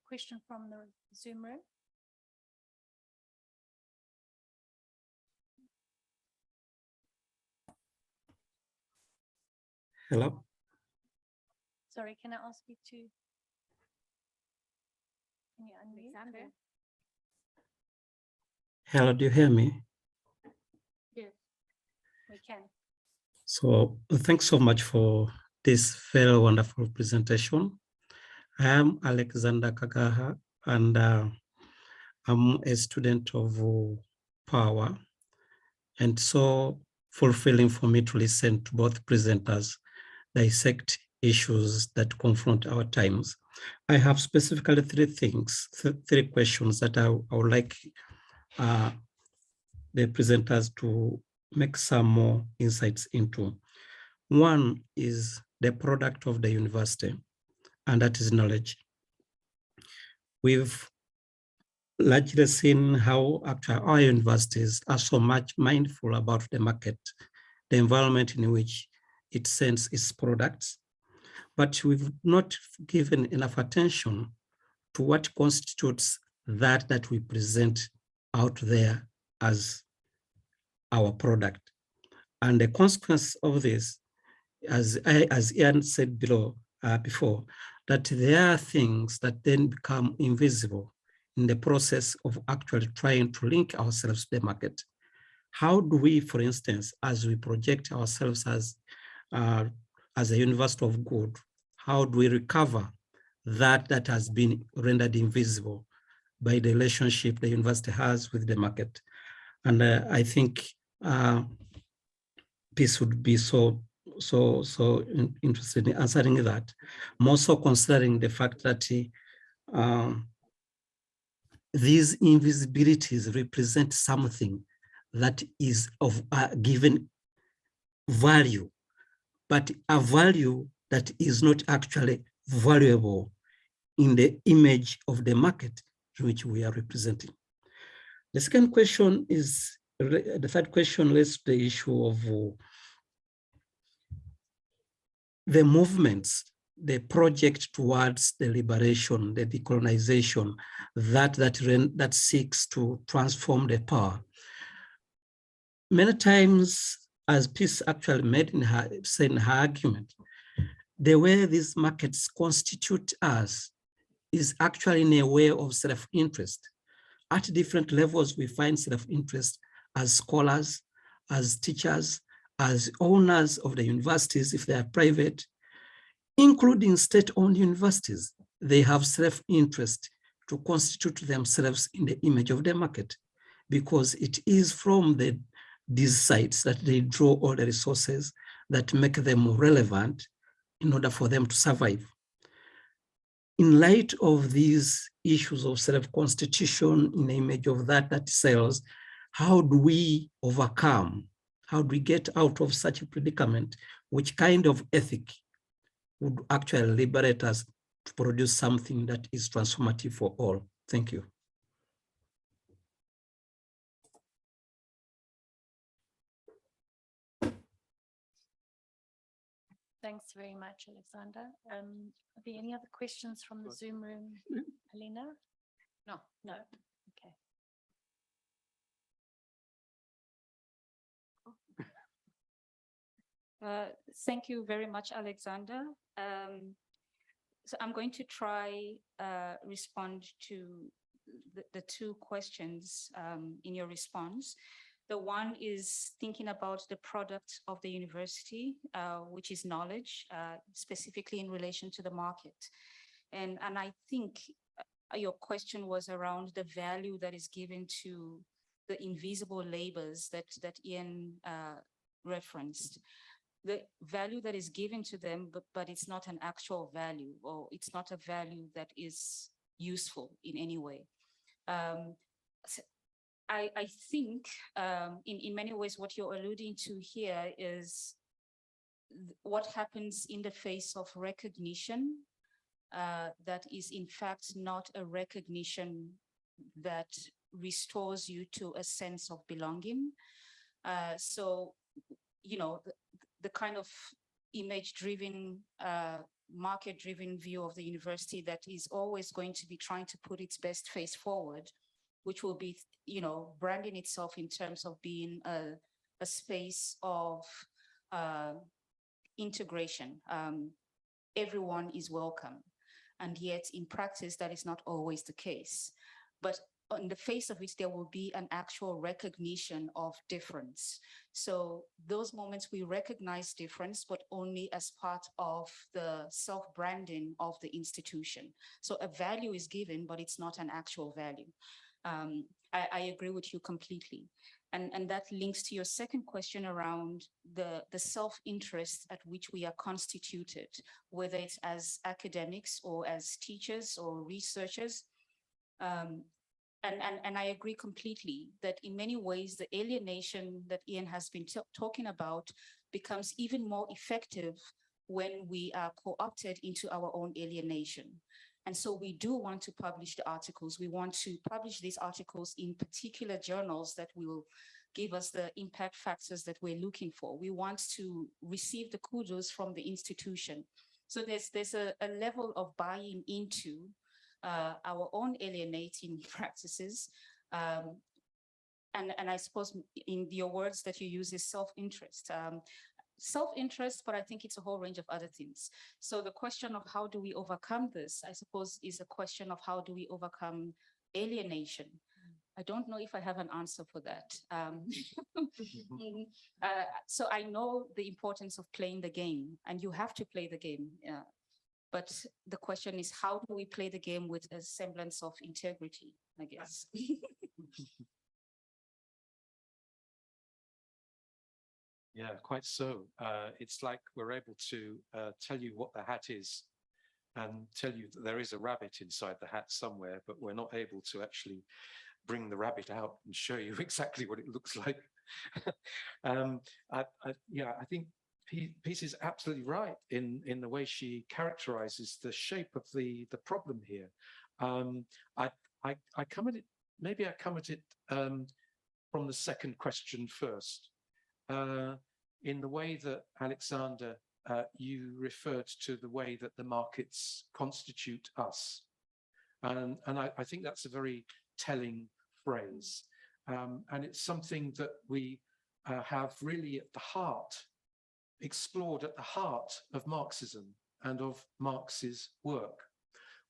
question from the Zoom room? Hello. Sorry, can I ask you to? Can you unmute? Alexander. Hello, do you hear me? Yes, we can. So thanks so much for this very wonderful presentation. I am Alexander Kagaha, and I'm a student of Power. And so fulfilling for me to listen to both presenters dissect issues that confront our times. I have specifically three questions that I would like the presenters to make some more insights into. One is the product of the university, and that is knowledge. We've largely seen how actually our universities are so much mindful about the market, the environment in which it sends its products, but we've not given enough attention to what constitutes that we present out there as our product. And the consequence of this, as Ian said before, that there are things that then become invisible in the process of actually trying to link ourselves to the market. How do we, for instance, as we project ourselves as a university of good, how do we recover that has been rendered invisible by the relationship the university has with the market? And I think this would be so interested in answering that, more so considering the fact that these invisibilities represent something that is of a given value, but a value that is not actually valuable in the image of the market which we are representing. The second question is, the third question relates to the issue of the movements, the project towards the liberation, the decolonization, that seeks to transform the power. Many times, as Peace actually said in her argument, the way these markets constitute us is actually in a way of self-interest. At different levels, we find self-interest as scholars, as teachers, as owners of the universities, if they are private, including state-owned universities. They have self-interest to constitute themselves in the image of the market, because it is from these sites that they draw all the resources that make them relevant in order for them to survive. In light of these issues of self-constitution in the image of that sells, how do we overcome? How do we get out of such a predicament? Which kind of ethic would actually liberate us to produce something that is transformative for all? Thank you. Thanks very much, Alexander. Are there any other questions from the Zoom room, Helena? No. Okay. Thank you very much, Alexander. So I'm going to try respond to the two questions in your response. The one is thinking about the product of the university, which is knowledge, specifically in relation to the market. And I think your question was around the value that is given to the invisible labors that Ian referenced. The value that is given to them, but it's not an actual value, or it's not a value that is useful in any way. I think in many ways what you're alluding to here is what happens in the face of recognition that is in fact not a recognition that restores you to a sense of belonging. So, you know, the kind of image-driven, market-driven view of the university that is always going to be trying to put its best face forward, which will be, you know, branding itself in terms of being a space of integration. Everyone is welcome. And yet in practice, that is not always the case. But in the face of which there will be an actual recognition of difference. So those moments we recognize difference, but only as part of the self-branding of the institution. So a value is given, but it's not an actual value. I agree with you completely. And that links to your second question around the self-interest at which we are constituted, whether it's as academics or as teachers or researchers. And I agree completely that in many ways, the alienation that Ian has been talking about becomes even more effective when we are co-opted into our own alienation. And so we do want to publish the articles. We want to publish these articles in particular journals that will give us the impact factors that we're looking for. We want to receive the kudos from the institution. So there's a level of buying into our own alienating practices. And I suppose in your words that you use is self-interest. Self-interest, but I think it's a whole range of other things. So the question of how do we overcome this, I suppose, is a question of how do we overcome alienation. I don't know if I have an answer for that. So I know the importance of playing the game, and you have to play the game. But the question is, how do we play the game with a semblance of integrity, I guess? Yeah, quite so. It's like we're able to tell you what the hat is and tell you that there is a rabbit inside the hat somewhere, but we're not able to actually bring the rabbit out and show you exactly what it looks like. I think Peace is absolutely right in the way she characterizes the shape of the problem here. I come at it, maybe I come at it from the second question first. In the way that, Alexander, you referred to the way that the markets constitute us. And I think that's a very telling phrase. And it's something that we have really at the heart, explored at the heart of Marxism and of Marx's work,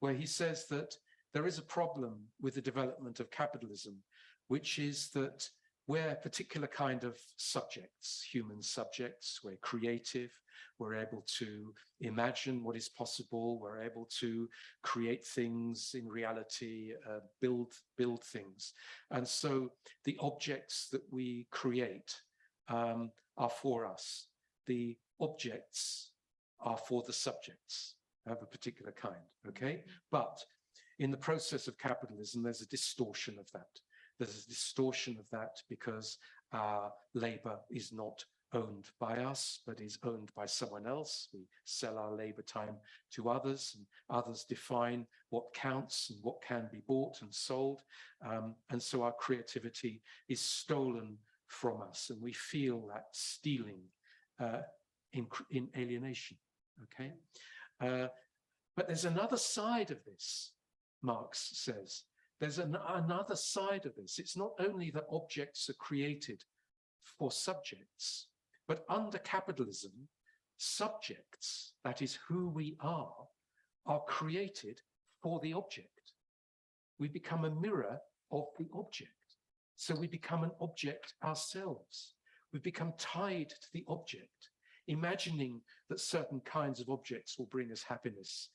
where he says that there is a problem with the development of capitalism, which is that we're a particular kind of subjects, human subjects. We're creative. We're able to imagine what is possible. We're able to create things in reality, build things. And so the objects that we create are for us. The objects are for the subjects of a particular kind, okay? But in the process of capitalism, there's a distortion of that. There's a distortion of that because our labor is not owned by us, but is owned by someone else. We sell our labor time to others, and others define what counts and what can be bought and sold. And so our creativity is stolen from us, and we feel that stealing in alienation, okay? But there's another side of this, Marx says. There's another side of this. It's not only that objects are created for subjects, but under capitalism, subjects, that is who we are created for the object. We become a mirror of the object. So we become an object ourselves. We become tied to the object, imagining that certain kinds of objects will bring us happiness,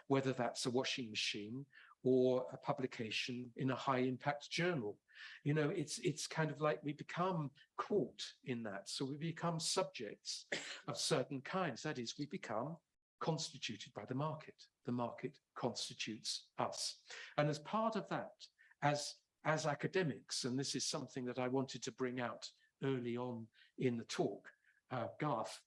whether that's a washing machine or a publication in a high impact journal. You know, it's kind of like we become caught in that. So we become subjects of certain kinds. That is, we become constituted by the market. The market constitutes us. And as part of that, as academics, and this is something that I wanted to bring out early on in the talk, Garth,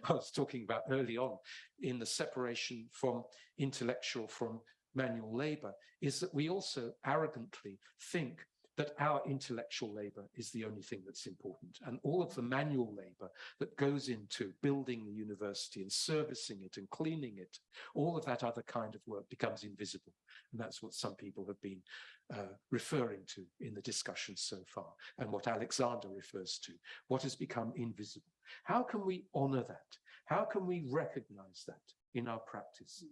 I was talking about early on in the separation from intellectual from manual labor, is that we also arrogantly think that our intellectual labor is the only thing that's important. And all of the manual labor that goes into building the university and servicing it and cleaning it, all of that other kind of work becomes invisible. And that's what some people have been referring to in the discussion so far, and what Alexander refers to, what has become invisible. How can we honor that? How can we recognize that in our practice?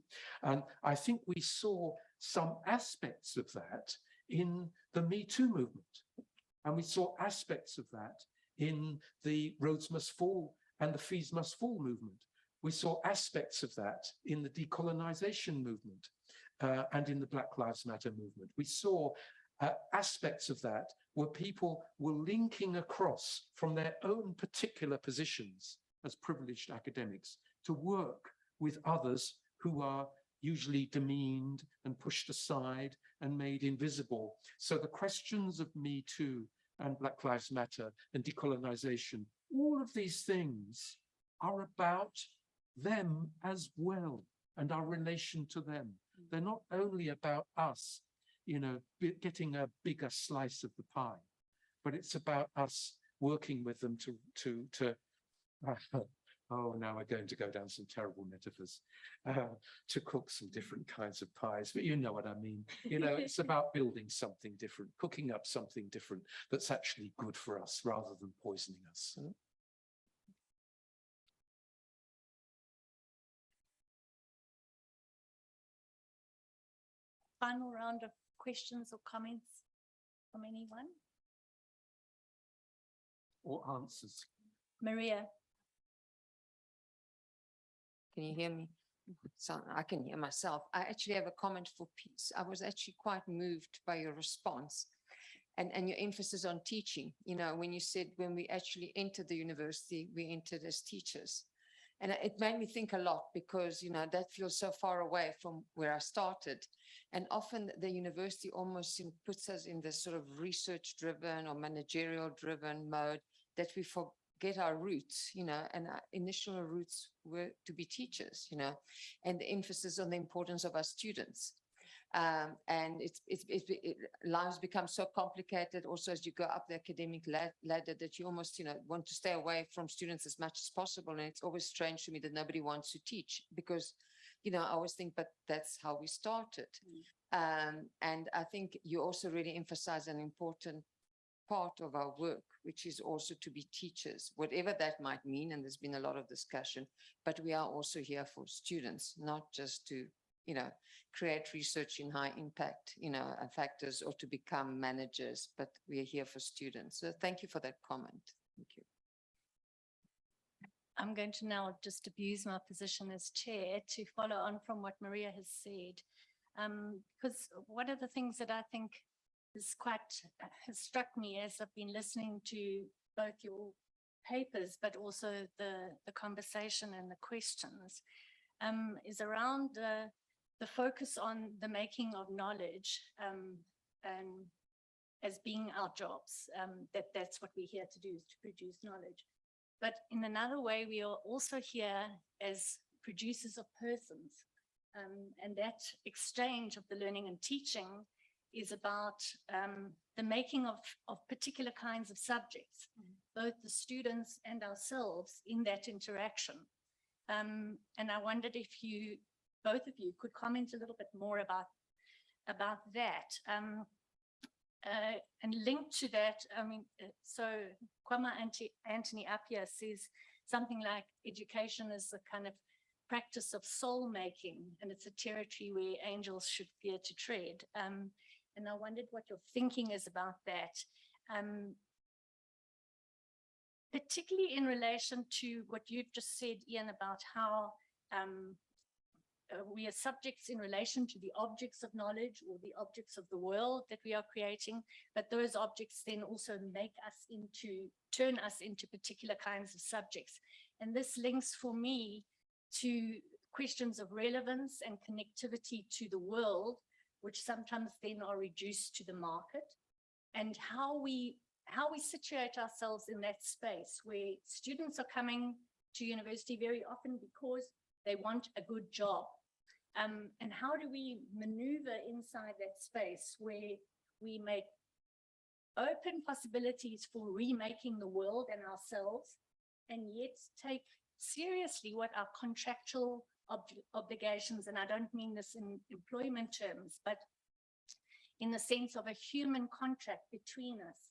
And I think we saw some aspects of that in the Me Too movement. And we saw aspects of that in the Roads Must Fall and the Fees Must Fall movement. We saw aspects of that in the decolonization movement and in the Black Lives Matter movement. We saw aspects of that where people were linking across from their own particular positions as privileged academics to work with others who are usually demeaned and pushed aside and made invisible. So the questions of Me Too and Black Lives Matter and decolonization, all of these things are about them as well and our relation to them. They're not only about us, you know, getting a bigger slice of the pie, but it's about us working with them to Oh, now we're going to go down some terrible metaphors, to cook some different kinds of pies, but you know what I mean. You know, it's about building something different, cooking up something different that's actually good for us rather than poisoning us. Final round of questions or comments from anyone? Or answers. Maria. Can you hear me? So I can hear myself. I actually have a comment for peace. I was actually quite moved by your response and your emphasis on teaching. You know, when you said when we actually entered the university, we entered as teachers. And it made me think a lot because, you know, that feels so far away from where I started. And often the university almost puts us in this sort of research driven or managerial driven mode that we forget our roots, you know, and our initial roots were to be teachers, you know, and the emphasis on the importance of our students. And lives become so complicated also as you go up the academic ladder that you almost, you know, want to stay away from students as much as possible. And it's always strange to me that nobody wants to teach because, you know, I always think, but that's how we started. And I think you also really emphasize an important part of our work, which is also to be teachers, whatever that might mean. And there's been a lot of discussion, but we are also here for students, not just to, you know, create research in high impact, you know, factors or to become managers, but we are here for students. So thank you for that comment. Thank you. I'm going to now just abuse my position as chair to follow on from what Maria has said. Because one of the things that I think is has struck me as I've been listening to both your papers, but also the conversation and the questions, is around the focus on the making of knowledge and as being our jobs, that's what we're here to do, is to produce knowledge. But in another way, we are also here as producers of persons. And that exchange of the learning and teaching is about the making of particular kinds of subjects, both the students and ourselves in that interaction. And I wondered if both of you could comment a little bit more about that. And linked to that, I mean, so Kwama Anthony Appiah says something like education is a kind of practice of soul making, and it's a territory where angels should fear to tread. And I wondered what your thinking is about that, particularly in relation to what you've just said, Ian, about how we are subjects in relation to the objects of knowledge or the objects of the world that we are creating, but those objects then also turn us into particular kinds of subjects. And this links for me to questions of relevance and connectivity to the world, which sometimes then are reduced to the market, and how we situate ourselves in that space where students are coming to university very often because they want a good job. And how do we maneuver inside that space where we make open possibilities for remaking the world and ourselves, and yet take seriously what our contractual obligations, and I don't mean this in employment terms, but in the sense of a human contract between us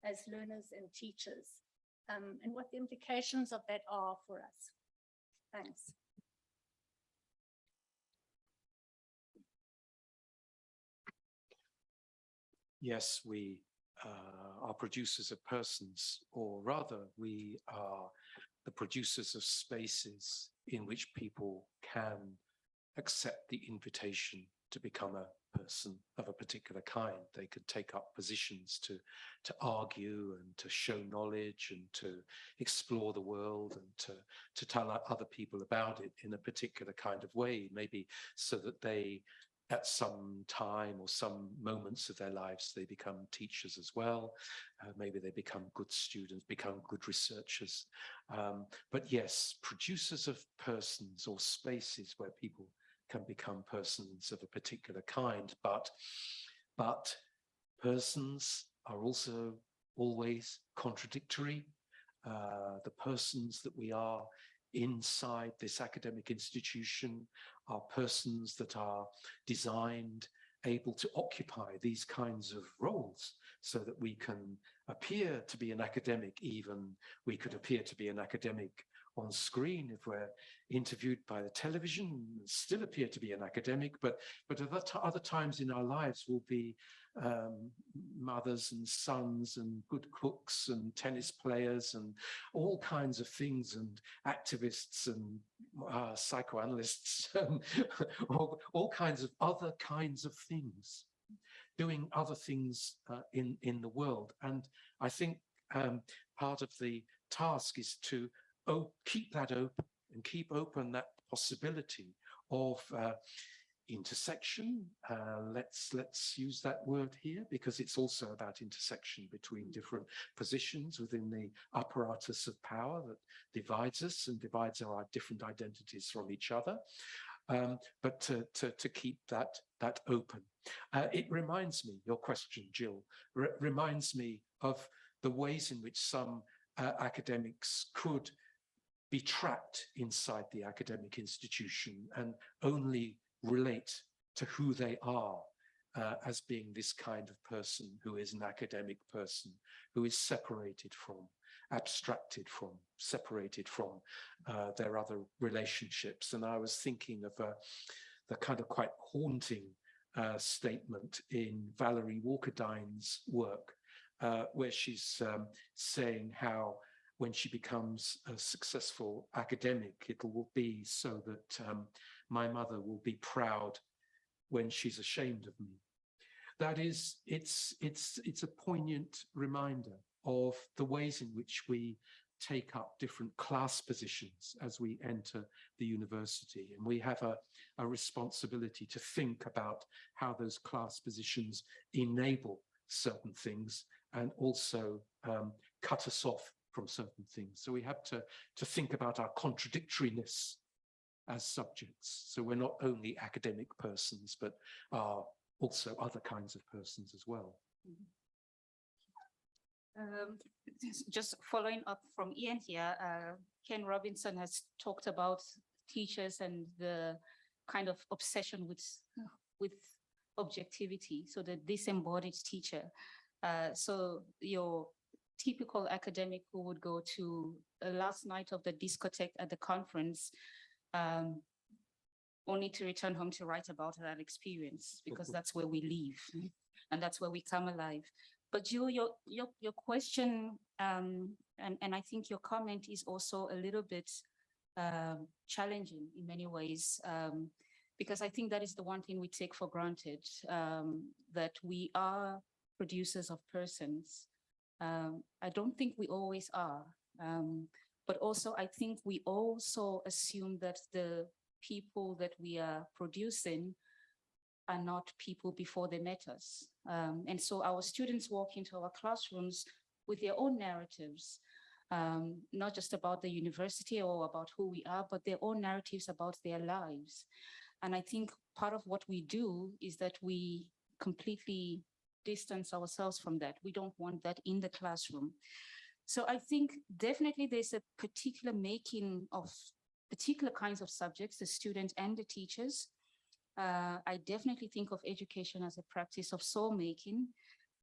as learners and teachers, and what the implications of that are for us. Thanks. Yes, we are producers of persons, or rather we are the producers of spaces in which people can accept the invitation to become a person of a particular kind. They could take up positions to argue and to show knowledge and to explore the world and to tell other people about it in a particular kind of way, maybe so that they, at some time or some moments of their lives, they become teachers as well. Maybe they become good students, become good researchers. But yes, producers of persons or spaces where people can become persons of a particular kind, but persons are also always contradictory. The persons that we are inside this academic institution are persons that are designed, able to occupy these kinds of roles so that we can appear to be an academic. Even we could appear to be an academic on screen if we're interviewed by the television, still appear to be an academic, but at other times in our lives we'll be mothers and sons and good cooks and tennis players and all kinds of things, and activists and psychoanalysts, all kinds of other kinds of things, doing other things in the world. And I think part of the task is to keep that open and keep open that possibility of intersection. Let's use that word here, because it's also about intersection between different positions within the apparatus of power that divides us and divides our different identities from each other. But to keep that open. It reminds me, your question, Jill, reminds me of the ways in which some academics could be trapped inside the academic institution and only relate to who they are as being this kind of person who is an academic person, who is separated from, abstracted from, separated from their other relationships. And I was thinking of the kind of quite haunting statement in Valerie Walkerdine's work, where she's saying how when she becomes a successful academic, it will be so that my mother will be proud when she's ashamed of me. That is, it's a poignant reminder of the ways in which we take up different class positions as we enter the university. And we have a responsibility to think about how those class positions enable certain things and also cut us off from certain things. So we have to think about our contradictoriness as subjects. So we're not only academic persons, but are also other kinds of persons as well. Just following up from Ian here, Ken Robinson has talked about teachers and the kind of obsession with objectivity, so the disembodied teacher. So your typical academic who would go to a last night of the discotheque at the conference, only to return home to write about that experience, because that's where we live and that's where we come alive. But Jill, your question, and I think your comment is also a little bit challenging in many ways, because I think that is the one thing we take for granted, that we are producers of persons. I don't think we always are, but also I think we also assume that the people that we are producing are not people before they met us. And so our students walk into our classrooms with their own narratives, not just about the university or about who we are, but their own narratives about their lives. And I think part of what we do is that we completely distance ourselves from that. We don't want that in the classroom. So I think definitely there's a particular making of particular kinds of subjects, the students and the teachers. I definitely think of education as a practice of soul making.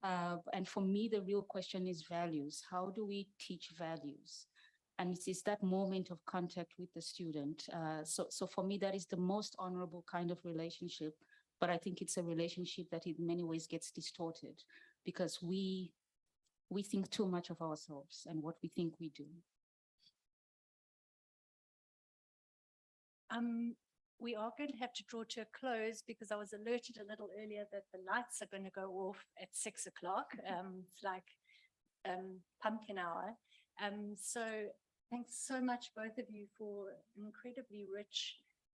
And for me, the real question is values. How do we teach values? And it is that moment of contact with the student. So for me, that is the most honorable kind of relationship. But I think it's a relationship that in many ways gets distorted because we think too much of ourselves and what we think we do. We are going to have to draw to a close because I was alerted a little earlier that the lights are going to go off at 6 o'clock. It's like pumpkin hour. So thanks so much, both of you, for an incredibly rich,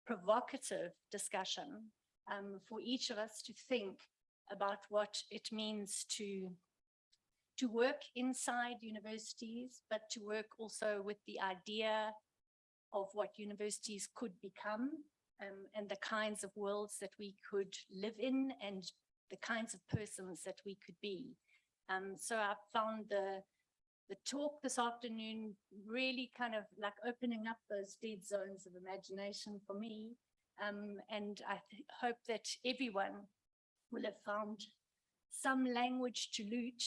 provocative discussion, for each of us to think about what it means to work inside universities, but to work also with the idea of what universities could become, and the kinds of worlds that we could live in and the kinds of persons that we could be. So I found the the talk this afternoon really kind of like opening up those dead zones of imagination for me. And I hope that everyone will have found some language to loot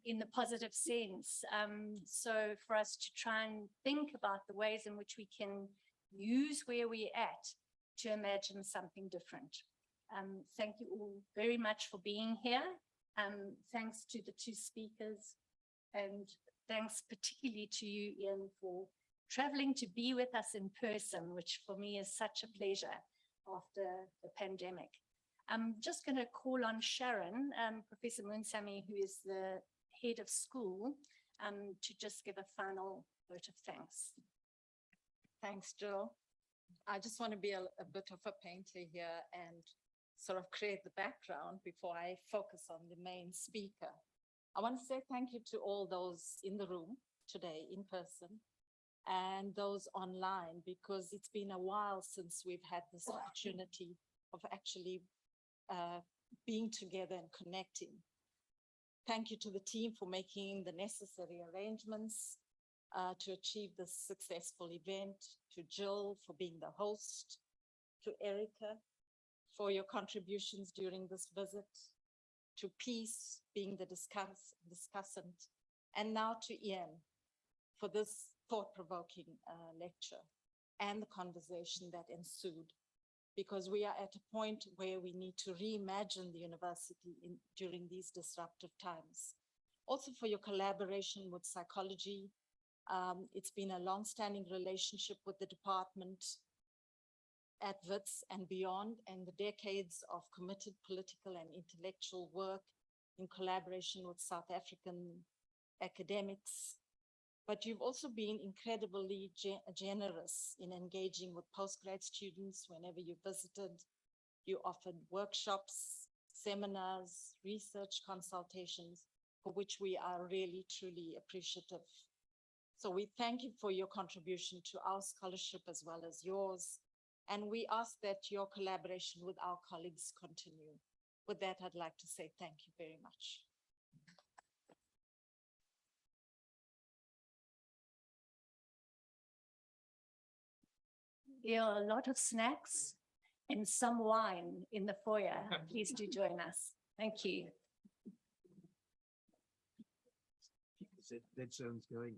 in the positive sense. So for us to try and think about the ways in which we can use where we're at to imagine something different. Thank you all very much for being here. Thanks to the two speakers, and thanks particularly to you, Ian, for traveling to be with us in person, which for me is such a pleasure after the pandemic. I'm just going to call on Sharon, Professor Munsami, who is the head of school, to just give a final vote of thanks. Thanks, Jill. I just want to be a bit of a painter here and sort of create the background before I focus on the main speaker. I want to say thank you to all those in the room today in person and those online, because it's been a while since we've had this opportunity of actually being together and connecting. Thank you to the team for making the necessary arrangements to achieve this successful event, to Jill for being the host, to Erica for your contributions during this visit, to Peace being the discussant, and now to Ian for this thought-provoking lecture and the conversation that ensued, because we are at a point where we need to reimagine the university during these disruptive times. Also for your collaboration with psychology. It's been a long-standing relationship with the department at WITS and beyond, and the decades of committed political and intellectual work in collaboration with South African academics. But you've also been incredibly generous in engaging with postgrad students whenever you visited. You offered workshops, seminars, research consultations, for which we are really, truly appreciative. So we thank you for your contribution to our scholarship as well as yours. And we ask that your collaboration with our colleagues continue. With that, I'd like to say thank you very much. There are a lot of snacks and some wine in the foyer. Please do join us. Thank you. Dead zone's going.